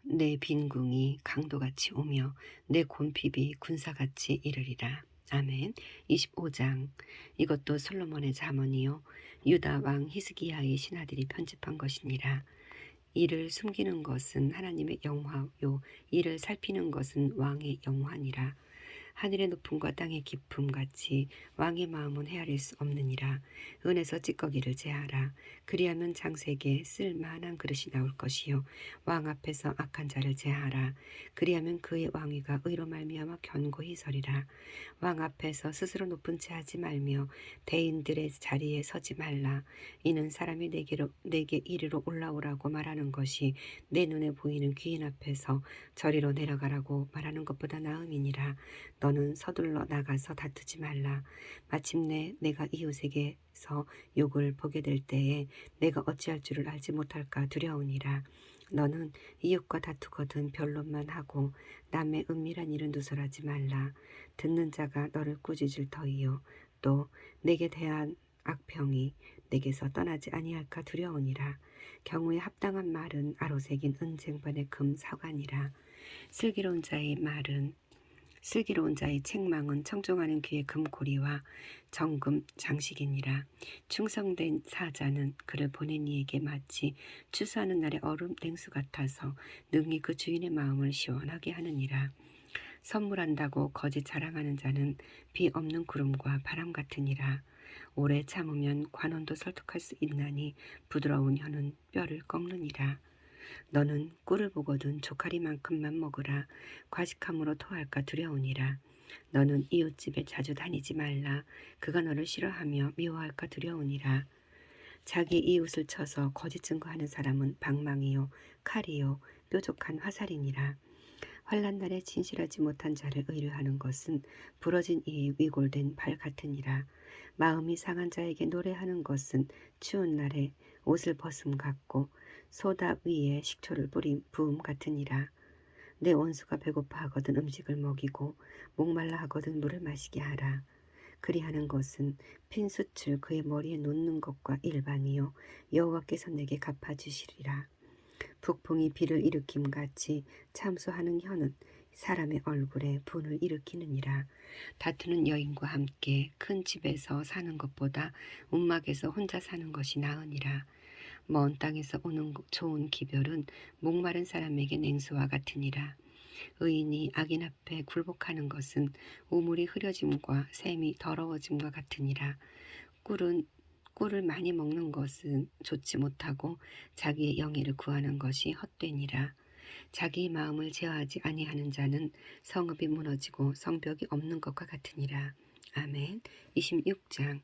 내 빈궁이 강도같이 오며 내 곤핍이 군사같이 이르리라. 아멘. 25장. 이것도 솔로몬의 잠언이요 유다 왕 히스기야의 신하들이 편집한 것이니라. 이를 숨기는 것은 하나님의 영화요 이를 살피는 것은 왕의 영화니라. 하늘의 높음과 땅의 깊음 같이 왕의 마음은 헤아릴 수 없느니라. 은에서 찌꺼기를 제하라. 그리하면 장색에 쓸 만한 그릇이 나올 것이요 왕 앞에서 악한 자를 제하라. 그리하면 그의 왕위가 의로 말미암아 견고히 서리라. 왕 앞에서 스스로 높은 채 하지 말며 대인들의 자리에 서지 말라. 이는 사람이 내게 이리로 올라오라고 말하는 것이 내 눈에 보이는 귀인 앞에서 저리로 내려가라고 말하는 것보다 나음이니라. 너는 서둘러 나가서 다투지 말라. 마침내 내가 이웃에게서 욕을 보게 될 때에 내가 어찌할 줄을 알지 못할까 두려우니라. 너는 이웃과 다투거든 변론만 하고 남의 은밀한 일은 누설하지 말라. 듣는 자가 너를 꾸짖을 터이요 또 내게 대한 악평이 내게서 떠나지 아니할까 두려우니라. 경우에 합당한 말은 아로새긴 은쟁반의 금 사관이라. 슬기로운 자의 책망은 청종하는 귀의 금고리와 정금 장식이니라. 충성된 사자는 그를 보낸 이에게 마치 추수하는 날의 얼음 냉수 같아서 능히 그 주인의 마음을 시원하게 하느니라. 선물한다고 거짓 자랑하는 자는 비 없는 구름과 바람 같으니라. 오래 참으면 관원도 설득할 수 있나니 부드러운 혀는 뼈를 꺾느니라. 너는 꿀을 보거든 조카리만큼만 먹으라. 과식함으로 토할까 두려우니라. 너는 이웃집에 자주 다니지 말라. 그가 너를 싫어하며 미워할까 두려우니라. 자기 이웃을 쳐서 거짓 증거하는 사람은 방망이요 칼이요 뾰족한 화살이니라. 환난 날에 진실하지 못한 자를 의뢰하는 것은 부러진 이의 위골된 발 같으니라. 마음이 상한 자에게 노래하는 것은 추운 날에 옷을 벗음 같고 소다 위에 식초를 뿌린 부음 같으니라. 내 원수가 배고파 하거든 음식을 먹이고 목말라 하거든 물을 마시게 하라. 그리하는 것은 핀 숯을 그의 머리에 놓는 것과 일반이요 여호와께서 내게 갚아주시리라. 북풍이 비를 일으킴같이 참소하는 혀는 사람의 얼굴에 분을 일으키느니라. 다투는 여인과 함께 큰 집에서 사는 것보다 움막에서 혼자 사는 것이 나으니라. 먼 땅에서 오는 좋은 기별은 목마른 사람에게 냉수와 같으니라. 의인이 악인 앞에 굴복하는 것은 우물이 흐려짐과 샘이 더러워짐과 같으니라. 꿀을 많이 먹는 것은 좋지 못하고 자기의 영예를 구하는 것이 헛되니라. 자기 마음을 제어하지 아니하는 자는 성읍이 무너지고 성벽이 없는 것과 같으니라. 아멘. 26장.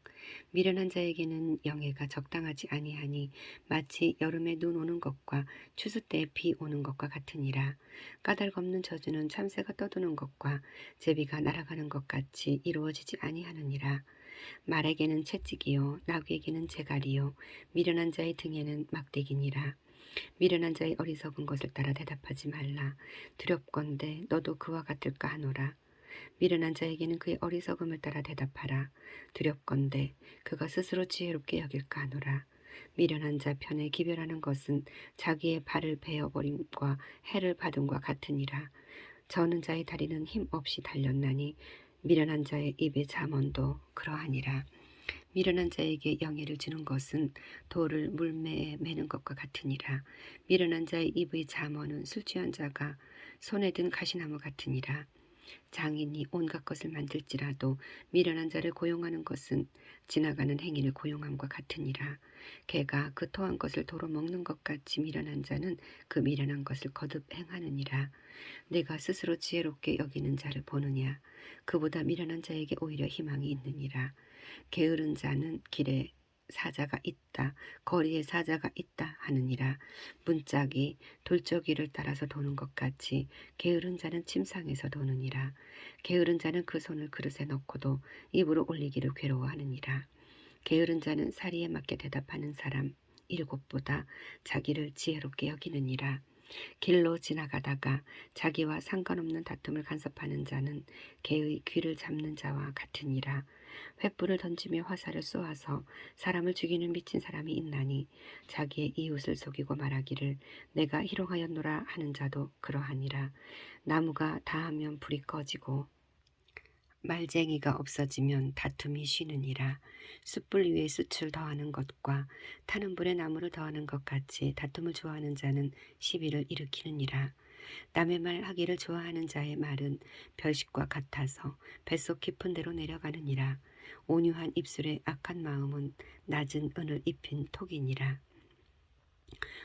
미련한 자에게는 영예가 적당하지 아니하니 마치 여름에 눈 오는 것과 추수 때에 비 오는 것과 같으니라. 까닭 없는 저주는 참새가 떠도는 것과 제비가 날아가는 것 같이 이루어지지 아니하느니라. 말에게는 채찍이요 나귀에게는 재갈이요 미련한 자의 등에는 막대기니라. 미련한 자의 어리석은 것을 따라 대답하지 말라. 두렵건대 너도 그와 같을까 하노라. 미련한 자에게는 그의 어리석음을 따라 대답하라. 두렵건대 그가 스스로 지혜롭게 여길까 하노라. 미련한 자 편에 기별하는 것은 자기의 발을 베어버림과 해를 받음과 같으니라. 저는 자의 다리는 힘없이 달렸나니 미련한 자의 입의 잠언도 그러하니라. 미련한 자에게 영예를 주는 것은 돌을 물매에 매는 것과 같으니라. 미련한 자의 입의 잠언은 술 취한 자가 손에 든 가시나무 같으니라. 장인이 온갖 것을 만들지라도 미련한 자를 고용하는 것은 지나가는 행인을 고용함과 같으니라. 개가 그 토한 것을 도로 먹는 것 같이 미련한 자는 그 미련한 것을 거듭 행하느니라. 내가 스스로 지혜롭게 여기는 자를 보느냐. 그보다 미련한 자에게 오히려 희망이 있느니라. 게으른 자는 길에 사자가 있다, 거리에 사자가 있다 하느니라. 문짝이 돌저귀를 따라서 도는 것 같이 게으른 자는 침상에서 도느니라. 게으른 자는 그 손을 그릇에 넣고도 입으로 올리기를 괴로워하느니라. 게으른 자는 사리에 맞게 대답하는 사람 일곱보다 자기를 지혜롭게 여기느니라. 길로 지나가다가 자기와 상관없는 다툼을 간섭하는 자는 개의 귀를 잡는 자와 같으니라. 횃불을 던지며 화살을 쏘아서 사람을 죽이는 미친 사람이 있나니 자기의 이웃을 속이고 말하기를 내가 희롱하였노라 하는 자도 그러하니라. 나무가 다하면 불이 꺼지고 말쟁이가 없어지면 다툼이 쉬느니라. 숯불 위에 숯을 더하는 것과 타는 불에 나무를 더하는 것 같이 다툼을 좋아하는 자는 시비를 일으키느니라. 남의 말 하기를 좋아하는 자의 말은 별식과 같아서 뱃속 깊은 데로 내려가느니라. 온유한 입술에 악한 마음은 낮은 은을 입힌 톡이니라.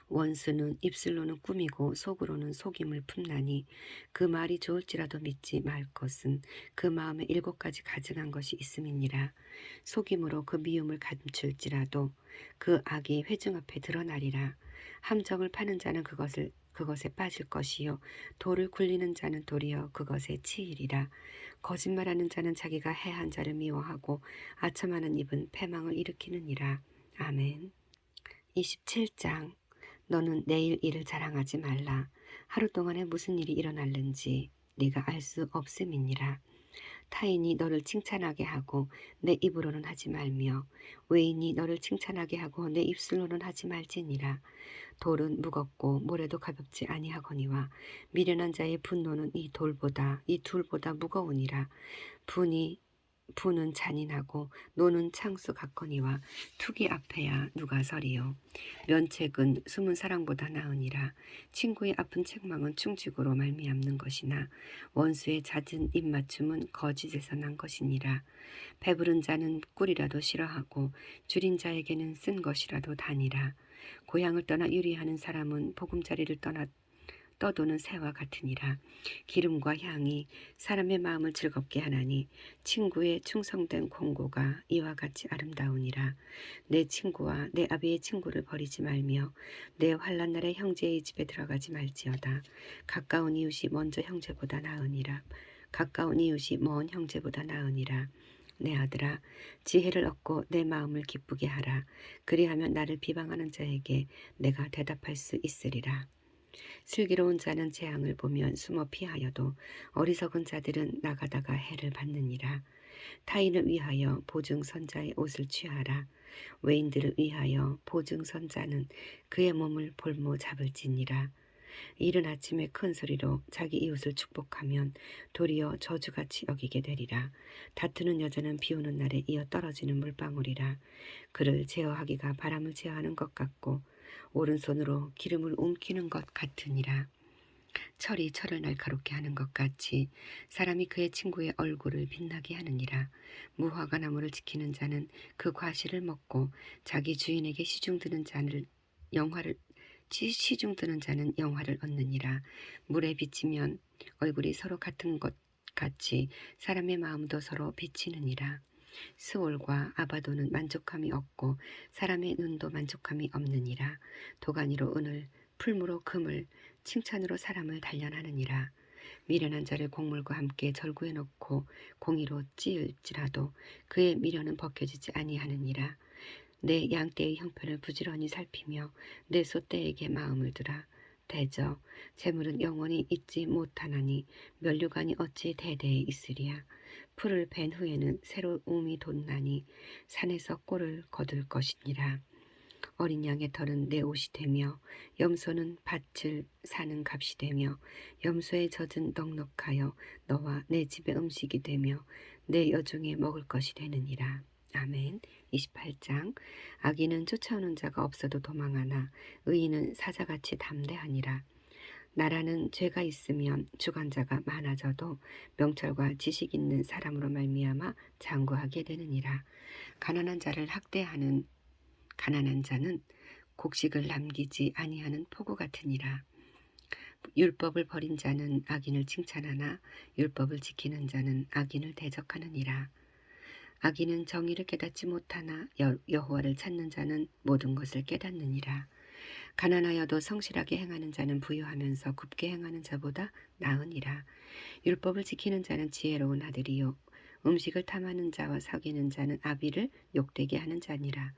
원수는 입술로는 꾸미고 속으로는 속임을 품나니 그 말이 좋을지라도 믿지 말 것은 그 마음에 7가지 가증한 것이 있음이니라. 속임으로 그 미움을 감출지라도 그 악이 회중 앞에 드러나리라. 함정을 파는 자는 그것에 빠질 것이요 돌을 굴리는 자는 도리어 그것에 치이리라. 거짓말하는 자는 자기가 해한 자를 미워하고 아첨하는 입은 패망을 일으키느니라. 아멘. 27장. 너는 내일 일을 자랑하지 말라. 하루 동안에 무슨 일이 일어날는지 네가 알 수 없음이니라. 타인이 너를 칭찬하게 하고 내 입으로는 하지 말며 외인이 너를 칭찬하게 하고 내 입술로는 하지 말지니라. 돌은 무겁고 모래도 가볍지 아니하거니와 미련한 자의 분노는 이 둘보다 무거우니라. 부는 잔인하고 노는 창수 같거니와 투기 앞에야 누가 서리요. 면책은 숨은 사랑보다 나으니라. 친구의 아픈 책망은 충직으로 말미암는 것이나 원수의 잦은 입맞춤은 거짓에서 난 것이니라. 배부른 자는 꿀이라도 싫어하고 줄인 자에게는 쓴 것이라도 다니라. 고향을 떠나 유리하는 사람은 보금자리를 떠나 떠도는 새와 같으니라. 기름과 향이 사람의 마음을 즐겁게 하나니 친구의 충성된 공고가 이와 같이 아름다우니라. 내 친구와 내 아비의 친구를 버리지 말며 내 환난 날에 형제의 집에 들어가지 말지어다. 가까운 이웃이 먼저 형제보다 나으니라. 가까운 이웃이 먼 형제보다 나으니라. 내 아들아, 지혜를 얻고 내 마음을 기쁘게 하라. 그리하면 나를 비방하는 자에게 내가 대답할 수 있으리라. 슬기로운 자는 재앙을 보면 숨어 피하여도 어리석은 자들은 나가다가 해를 받느니라. 타인을 위하여 보증선자의 옷을 취하라. 외인들을 위하여 보증선자는 그의 몸을 볼모 잡을지니라. 이른 아침에 큰 소리로 자기 이웃을 축복하면 도리어 저주같이 여기게 되리라. 다투는 여자는 비오는 날에 이어 떨어지는 물방울이라. 그를 제어하기가 바람을 제어하는 것 같고 오른손으로 기름을 움키는 것 같으니라. 철이 철을 날카롭게 하는 것 같이 사람이 그의 친구의 얼굴을 빛나게 하느니라. 무화과 나무를 지키는 자는 그 과실을 먹고 자기 주인에게 시중드는 자는 영화를 얻느니라. 물에 비치면 얼굴이 서로 같은 것 같이 사람의 마음도 서로 비치느니라. 스올과 아바도는 만족함이 없고 사람의 눈도 만족함이 없느니라. 도가니로 은을, 풀무로 금을, 칭찬으로 사람을 단련하느니라. 미련한 자를 곡물과 함께 절구해 놓고 공의로 찌을지라도 그의 미련은 벗겨지지 아니하느니라. 내 양떼의 형편을 부지런히 살피며 내 소떼에게 마음을 두라. 대저 재물은 영원히 있지 못하나니 면류관이 어찌 대대에 있으리야. 풀을 벤 후에는 새로 움이 돋나니 산에서 꼴을 거둘 것이니라. 어린 양의 털은 내 옷이 되며 염소는 밭을 사는 값이 되며 염소의 젖은 넉넉하여 너와 내 집의 음식이 되며 내 여중에 먹을 것이 되느니라. 아멘. 28장. 악인은 쫓아오는 자가 없어도 도망하나 의인은 사자같이 담대하니라. 나라는 죄가 있으면 주관자가 많아져도 명철과 지식 있는 사람으로 말미암아 장구하게 되느니라. 가난한 자는 곡식을 남기지 아니하는 포구 같으니라. 율법을 버린 자는 악인을 칭찬하나 율법을 지키는 자는 악인을 대적하느니라. 악인은 정의를 깨닫지 못하나 여호와를 찾는 자는 모든 것을 깨닫느니라. 가난하여도 성실하게 행하는 자는 부유하면서 굽게 행하는 자보다 나으니라. 율법을 지키는 자는 지혜로운 아들이요 음식을 탐하는 자와 사귀는 자는 아비를 욕되게 하는 자니라.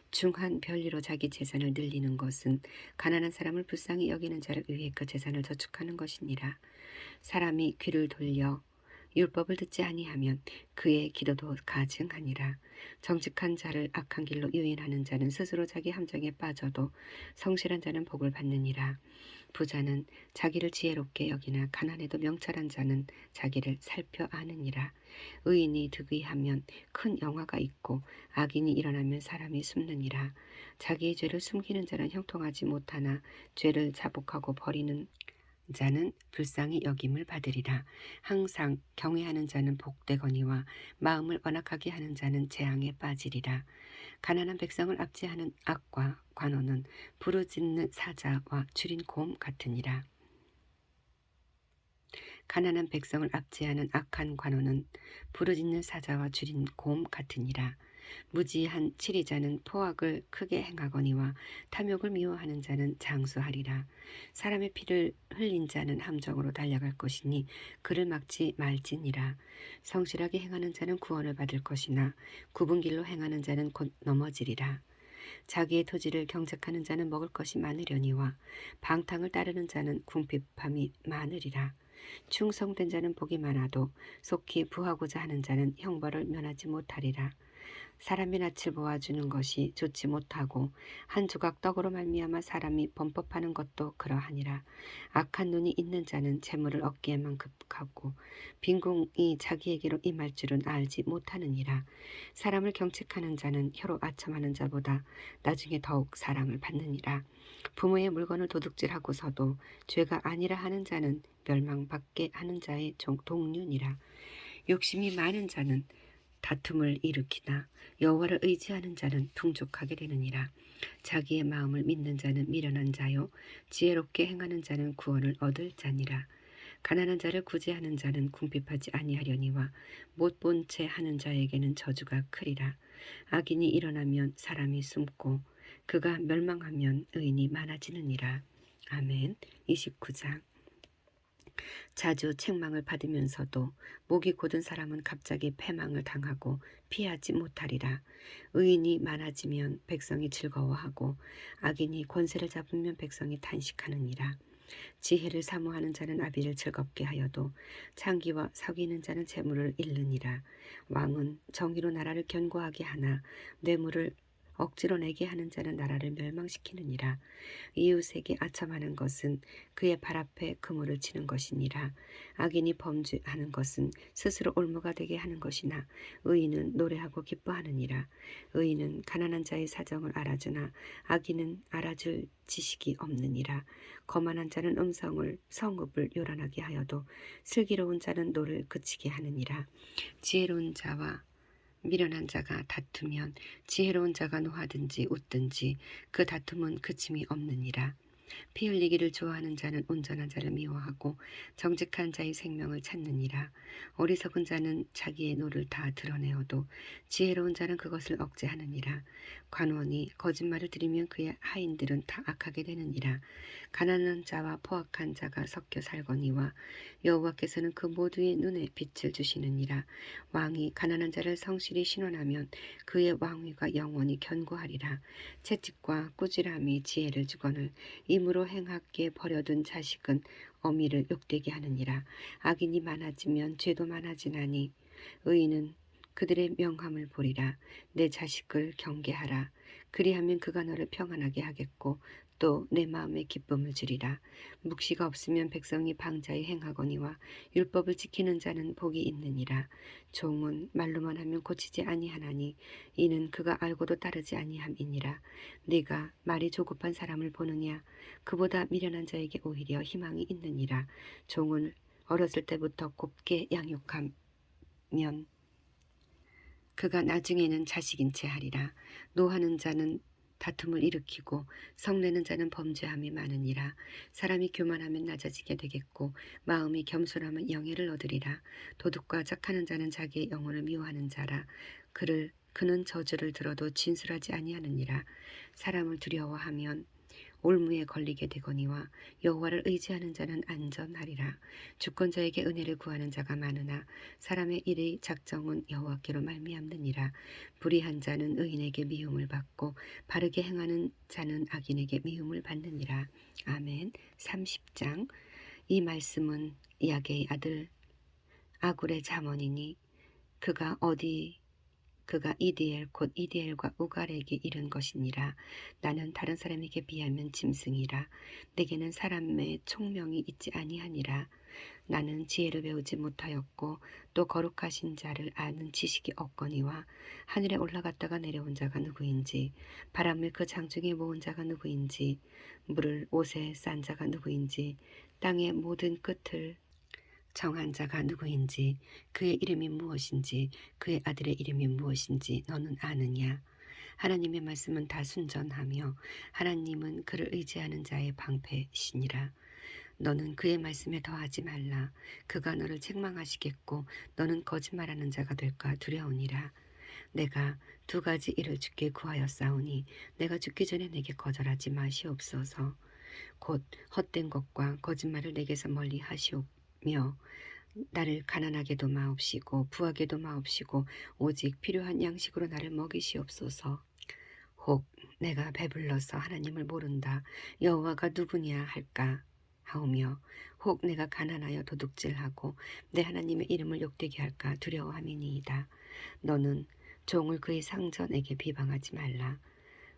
중한 별리로 자기 재산을 늘리는 것은 가난한 사람을 불쌍히 여기는 자를 위해 그 재산을 저축하는 것이니라. 사람이 귀를 돌려 율법을 듣지 아니하면 그의 기도도 가증하니라. 정직한 자를 악한 길로 유인하는 자는 스스로 자기 함정에 빠져도 성실한 자는 복을 받느니라. 부자는 자기를 지혜롭게 여기나 가난해도 명철한 자는 자기를 살펴 아느니라. 의인이 득의하면 큰 영화가 있고 악인이 일어나면 사람이 숨느니라. 자기의 죄를 숨기는 자는 형통하지 못하나 죄를 자복하고 버리는 자는 불쌍히 여김을 받으리라. 항상 경외하는 자는 복되거니와 마음을 완악하게 하는 자는 재앙에 빠지리라. 가난한 백성을 압제하는 악과 관원은 부르짖는 사자와 줄인 곰 같으니라. 가난한 백성을 압제하는 악한 관원은 부르짖는 사자와 줄인 곰 같으니라. 무지한 치리자는 포악을 크게 행하거니와 탐욕을 미워하는 자는 장수하리라. 사람의 피를 흘린 자는 함정으로 달려갈 것이니 그를 막지 말지니라. 성실하게 행하는 자는 구원을 받을 것이나 굽은 길로 행하는 자는 곧 넘어지리라. 자기의 토지를 경작하는 자는 먹을 것이 많으려니와 방탕을 따르는 자는 궁핍함이 많으리라. 충성된 자는 복이 많아도 속히 부하고자 하는 자는 형벌을 면하지 못하리라. 사람의 낯을 보아주는 것이 좋지 못하고 한 조각 떡으로 말미암아 사람이 범법하는 것도 그러하니라. 악한 눈이 있는 자는 재물을 얻기에만 급하고 빈궁이 자기에게로 임할 줄은 알지 못하느니라. 사람을 경책하는 자는 혀로 아첨하는 자보다 나중에 더욱 사랑을 받느니라. 부모의 물건을 도둑질하고서도 죄가 아니라 하는 자는 멸망받게 하는 자의 동륜이라. 욕심이 많은 자는 다툼을 일으키나 여호와를 의지하는 자는 풍족하게 되느니라. 자기의 마음을 믿는 자는 미련한 자요 지혜롭게 행하는 자는 구원을 얻을 자니라. 가난한 자를 구제하는 자는 궁핍하지 아니하려니와 못 본 채 하는 자에게는 저주가 크리라. 악인이 일어나면 사람이 숨고 그가 멸망하면 의인이 많아지느니라. 아멘. 29장. 자주 책망을 받으면서도 목이 곧은 사람은 갑자기 패망을 당하고 피하지 못하리라. 의인이 많아지면 백성이 즐거워하고 악인이 권세를 잡으면 백성이 탄식하느니라. 지혜를 사모하는 자는 아비를 즐겁게 하여도 창기와 사귀는 자는 재물을 잃느니라. 왕은 정의로 나라를 견고하게 하나 뇌물을 억지로 내게 하는 자는 나라를 멸망시키느니라. 이웃에게 아첨하는 것은 그의 발 앞에 그물을 치는 것이니라. 악인이 범죄하는 것은 스스로 올무가 되게 하는 것이나 의인은 노래하고 기뻐하느니라. 의인은 가난한 자의 사정을 알아주나 악인은 알아줄 지식이 없느니라. 거만한 자는 성읍을 요란하게 하여도 슬기로운 자는 노를 그치게 하느니라. 지혜로운 자와 미련한 자가 다투면 지혜로운 자가 노하든지 웃든지 그 다툼은 그침이 없느니라. 피 흘리기를 좋아하는 자는 온전한 자를 미워하고 정직한 자의 생명을 찾느니라. 어리석은 자는 자기의 노를 다 드러내어도 지혜로운 자는 그것을 억제하느니라. 관원이 거짓말을 들이면 그의 하인들은 다 악하게 되느니라. 가난한 자와 포악한 자가 섞여 살거니와 여호와께서는 그 모두의 눈에 빛을 주시느니라. 왕이 가난한 자를 성실히 신원하면 그의 왕위가 영원히 견고하리라. 채찍과 꾸지람이 지혜를 주거늘 임으로 행하게 버려둔 자식은 어미를 욕되게 하느니라. 악인이 많아지면 죄도 많아지나니 의인은 그들의 명함을 보리라. 내 자식을 경계하라. 그리하면 그가 너를 평안하게 하겠고 또 내 마음에 기쁨을 주리라. 묵시가 없으면 백성이 방자히 행하거니와 율법을 지키는 자는 복이 있느니라. 종은 말로만 하면 고치지 아니하나니 이는 그가 알고도 따르지 아니함이니라. 네가 말이 조급한 사람을 보느냐? 그보다 미련한 자에게 오히려 희망이 있느니라. 종을 어렸을 때부터 곱게 양육하면 그가 나중에는 자식인 채 하리라. 노하는 자는 다툼을 일으키고 성내는 자는 범죄함이 많으니라. 사람이 교만하면 낮아지게 되겠고 마음이 겸손하면 영예를 얻으리라. 도둑과 착하는 자는 자기의 영혼을 미워하는 자라. 그는 저주를 들어도 진술하지 아니하느니라. 사람을 두려워하면 올무에 걸리게 되거니와 여호와를 의지하는 자는 안전하리라. 주권자에게 은혜를 구하는 자가 많으나 사람의 일의 작정은 여호와께로 말미암느니라. 불의한 자는 의인에게 미움을 받고 바르게 행하는 자는 악인에게 미움을 받느니라. 아멘. 30장. 이 말씀은 야게의 아들 아굴의 잠언이니 그가 이디엘 곧 이디엘과 우갈에게 이른 것이니라. 나는 다른 사람에게 비하면 짐승이라. 내게는 사람의 총명이 있지 아니하니라. 나는 지혜를 배우지 못하였고 또 거룩하신 자를 아는 지식이 없거니와 하늘에 올라갔다가 내려온 자가 누구인지 바람을 그 장중에 모은 자가 누구인지 물을 옷에 싼 자가 누구인지 땅의 모든 끝을 정한 자가 누구인지 그의 이름이 무엇인지 그의 아들의 이름이 무엇인지 너는 아느냐? 하나님의 말씀은 다 순전하며 하나님은 그를 의지하는 자의 방패시니라. 너는 그의 말씀에 더하지 말라. 그가 너를 책망하시겠고 너는 거짓말하는 자가 될까 두려우니라. 내가 두 가지 일을 주께 구하였사오니 내가 죽기 전에 내게 거절하지 마시옵소서. 곧 헛된 것과 거짓말을 내게서 멀리 하시오며 나를 가난하게도 마옵시고 부하게도 마옵시고 오직 필요한 양식으로 나를 먹이시옵소서. 혹 내가 배불러서 하나님을 모른다. 여호와가 누구냐 할까 하오며 혹 내가 가난하여 도둑질하고 내 하나님의 이름을 욕되게 할까 두려워함이니이다. 너는 종을 그의 상전에게 비방하지 말라.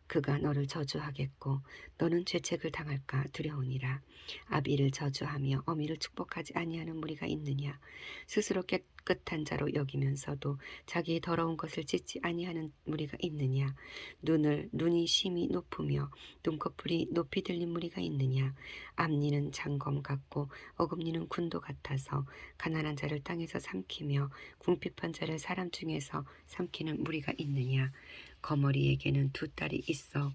그가 너를 저주하겠고 너는 죄책을 당할까 두려우니라. 아비를 저주하며 어미를 축복하지 아니하는 무리가 있느냐. 스스로 깨끗한 자로 여기면서도 자기의 더러운 것을 찢지 아니하는 무리가 있느냐. 눈이 심히 높으며 눈꺼풀이 높이 들린 무리가 있느냐. 앞니는 장검 같고 어금니는 군도 같아서 가난한 자를 땅에서 삼키며 궁핍한 자를 사람 중에서 삼키는 무리가 있느냐. 거머리에게는 두 딸이 있어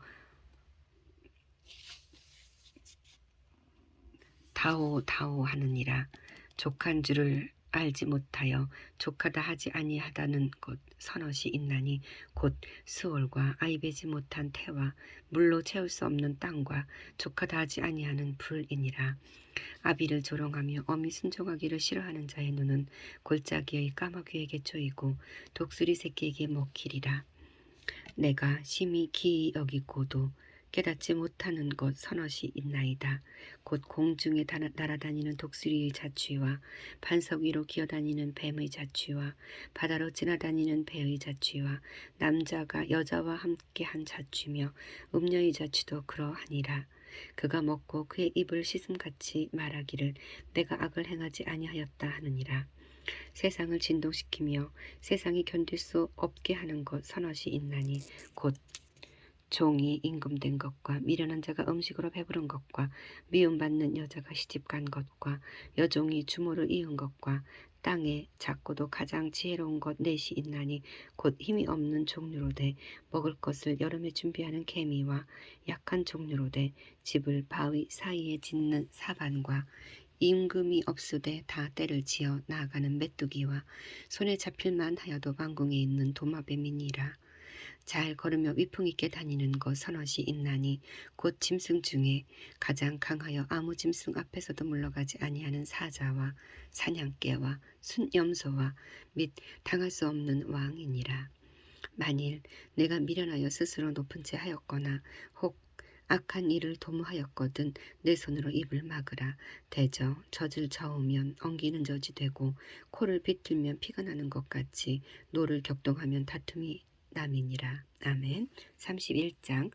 다오 하느니라. 족한 줄을 알지 못하여 족하다 하지 아니하다는 것 서넛이 있나니 곧 수월과 아이배지 못한 태와 물로 채울 수 없는 땅과 족하다 하지 아니하는 불이니라. 아비를 조롱하며 어미 순종하기를 싫어하는 자의 눈은 골짜기의 까마귀에게 쪼이고 독수리 새끼에게 먹히리라. 내가 심히 기이 여기고도 깨닫지 못하는 것 서넛이 있나이다. 곧 공중에 날아다니는 독수리의 자취와 반석 위로 기어다니는 뱀의 자취와 바다로 지나다니는 배의 자취와 남자가 여자와 함께한 자취며 음녀의 자취도 그러하니라. 그가 먹고 그의 입을 씻음같이 말하기를 내가 악을 행하지 아니하였다 하느니라. 세상을 진동시키며 세상이 견딜 수 없게 하는 것 서넛이 있나니 곧 종이 임금된 것과 미련한 자가 음식으로 배부른 것과 미움받는 여자가 시집간 것과 여종이 주모를 이은 것과 땅에 작고도 가장 지혜로운 것 넷이 있나니 곧 힘이 없는 종류로 돼 먹을 것을 여름에 준비하는 개미와 약한 종류로 돼 집을 바위 사이에 짓는 사반과 임금이 없으되 다 때를 지어 나아가는 메뚜기와 손에 잡힐만 하여도 왕궁에 있는 도마뱀이니라. 잘 걸으며 위풍 있게 다니는 것 서넛이 있나니 곧 짐승 중에 가장 강하여 아무 짐승 앞에서도 물러가지 아니하는 사자와 사냥개와 순염소와 및 당할 수 없는 왕이니라. 만일 내가 미련하여 스스로 높은 채 하였거나 혹 악한 일을 도모하였거든 내 손으로 입을 막으라. 대저 젖을 저으면 엉기는 젖이 되고 코를 비틀면 피가 나는 것 같이 노를 격동하면 다툼이 남이니라. 아멘. 31장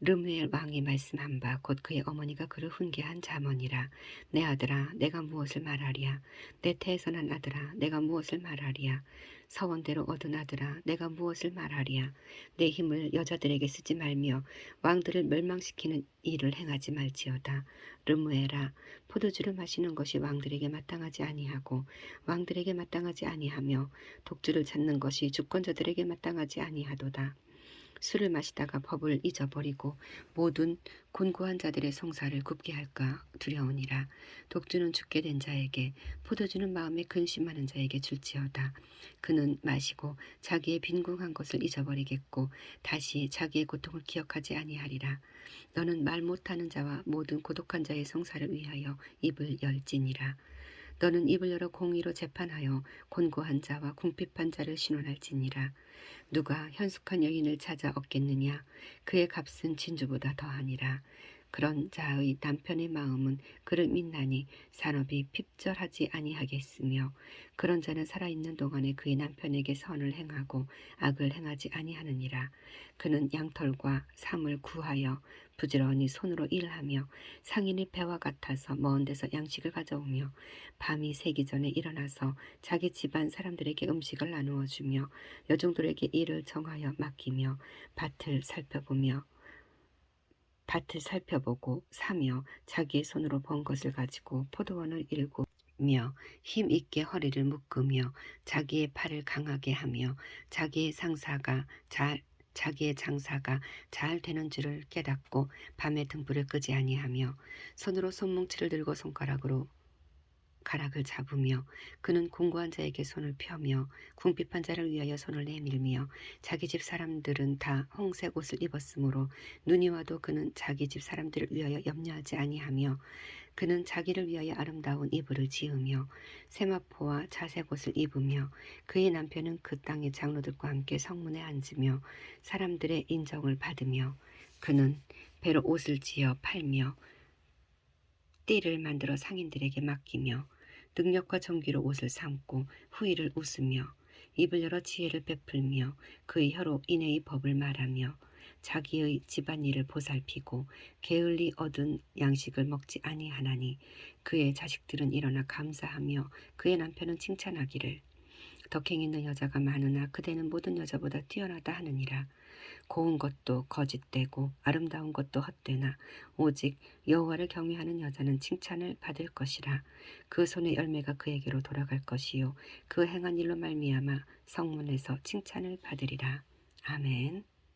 르무엘 왕이 말씀한 바 곧 그의 어머니가 그를 훈계한 자문이라. 내 아들아 내가 무엇을 말하랴. 내 태에서 난 아들아 내가 무엇을 말하랴. 서원대로 얻은 아들아 내가 무엇을 말하랴. 내 힘을 여자들에게 쓰지 말며 왕들을 멸망시키는 일을 행하지 말지어다. 르무엘아 포도주를 마시는 것이 왕들에게 마땅하지 아니하고 왕들에게 마땅하지 아니하며 독주를 찾는 것이 주권자들에게 마땅하지 아니하도다. 술을 마시다가 법을 잊어버리고 모든 곤고한 자들의 송사를 굽게 할까 두려우니라. 독주는 죽게 된 자에게 포도주는 마음에 근심하는 자에게 줄지어다. 그는 마시고 자기의 빈궁한 것을 잊어버리겠고 다시 자기의 고통을 기억하지 아니하리라. 너는 말 못하는 자와 모든 고독한 자의 송사를 위하여 입을 열지니라. 너는 입을 열어 공의로 재판하여 곤고한 자와 궁핍한 자를 신원할지니라. 누가 현숙한 여인을 찾아 얻겠느냐. 그의 값은 진주보다 더하니라. 그런 자의 남편의 마음은 그를 믿나니 산업이 핍절하지 아니하겠으며 그런 자는 살아있는 동안에 그의 남편에게 선을 행하고 악을 행하지 아니하느니라. 그는 양털과 삼을 구하여 부지런히 손으로 일하며 상인의 배와 같아서 먼 데서 양식을 가져오며 밤이 새기 전에 일어나서 자기 집안 사람들에게 음식을 나누어 주며 여종들에게 일을 정하여 맡기며 밭을 살펴보고 사며 자기의 손으로 번 것을 가지고 포도원을 일구며 힘 있게 허리를 묶으며 자기의 팔을 강하게 하며 자기의 장사가 잘 되는 줄을 깨닫고 밤에 등불을 끄지 아니하며 손으로 손뭉치를 들고 손가락으로 가락을 잡으며 그는 공고한 자에게 손을 펴며 궁핍한 자를 위하여 손을 내밀며 자기 집 사람들은 다 홍색 옷을 입었으므로 눈이 와도 그는 자기 집 사람들을 위하여 염려하지 아니하며 그는 자기를 위하여 아름다운 이불을 지으며 세마포와 자색 옷을 입으며 그의 남편은 그 땅의 장로들과 함께 성문에 앉으며 사람들의 인정을 받으며 그는 배로 옷을 지어 팔며 띠를 만들어 상인들에게 맡기며 능력과 정기로 옷을 삼고 후일을 웃으며 입을 열어 지혜를 베풀며 그의 혀로 인애의 법을 말하며 자기의 집안일을 보살피고 게을리 얻은 양식을 먹지 아니하나니 그의 자식들은 일어나 감사하며 그의 남편은 칭찬하기를 덕행 있는 여자가 많으나 그대는 모든 여자보다 뛰어나다 하느니라. 고운 것도 거짓되고 아름다운 것도 헛되나 오직 여호와를 경외하는 여자는 칭찬을 받을 것이라. 그 손의 열매가 그에게로 돌아갈 것이요 그 행한 일로 말미암아 성문에서 칭찬을 받으리라. 아멘.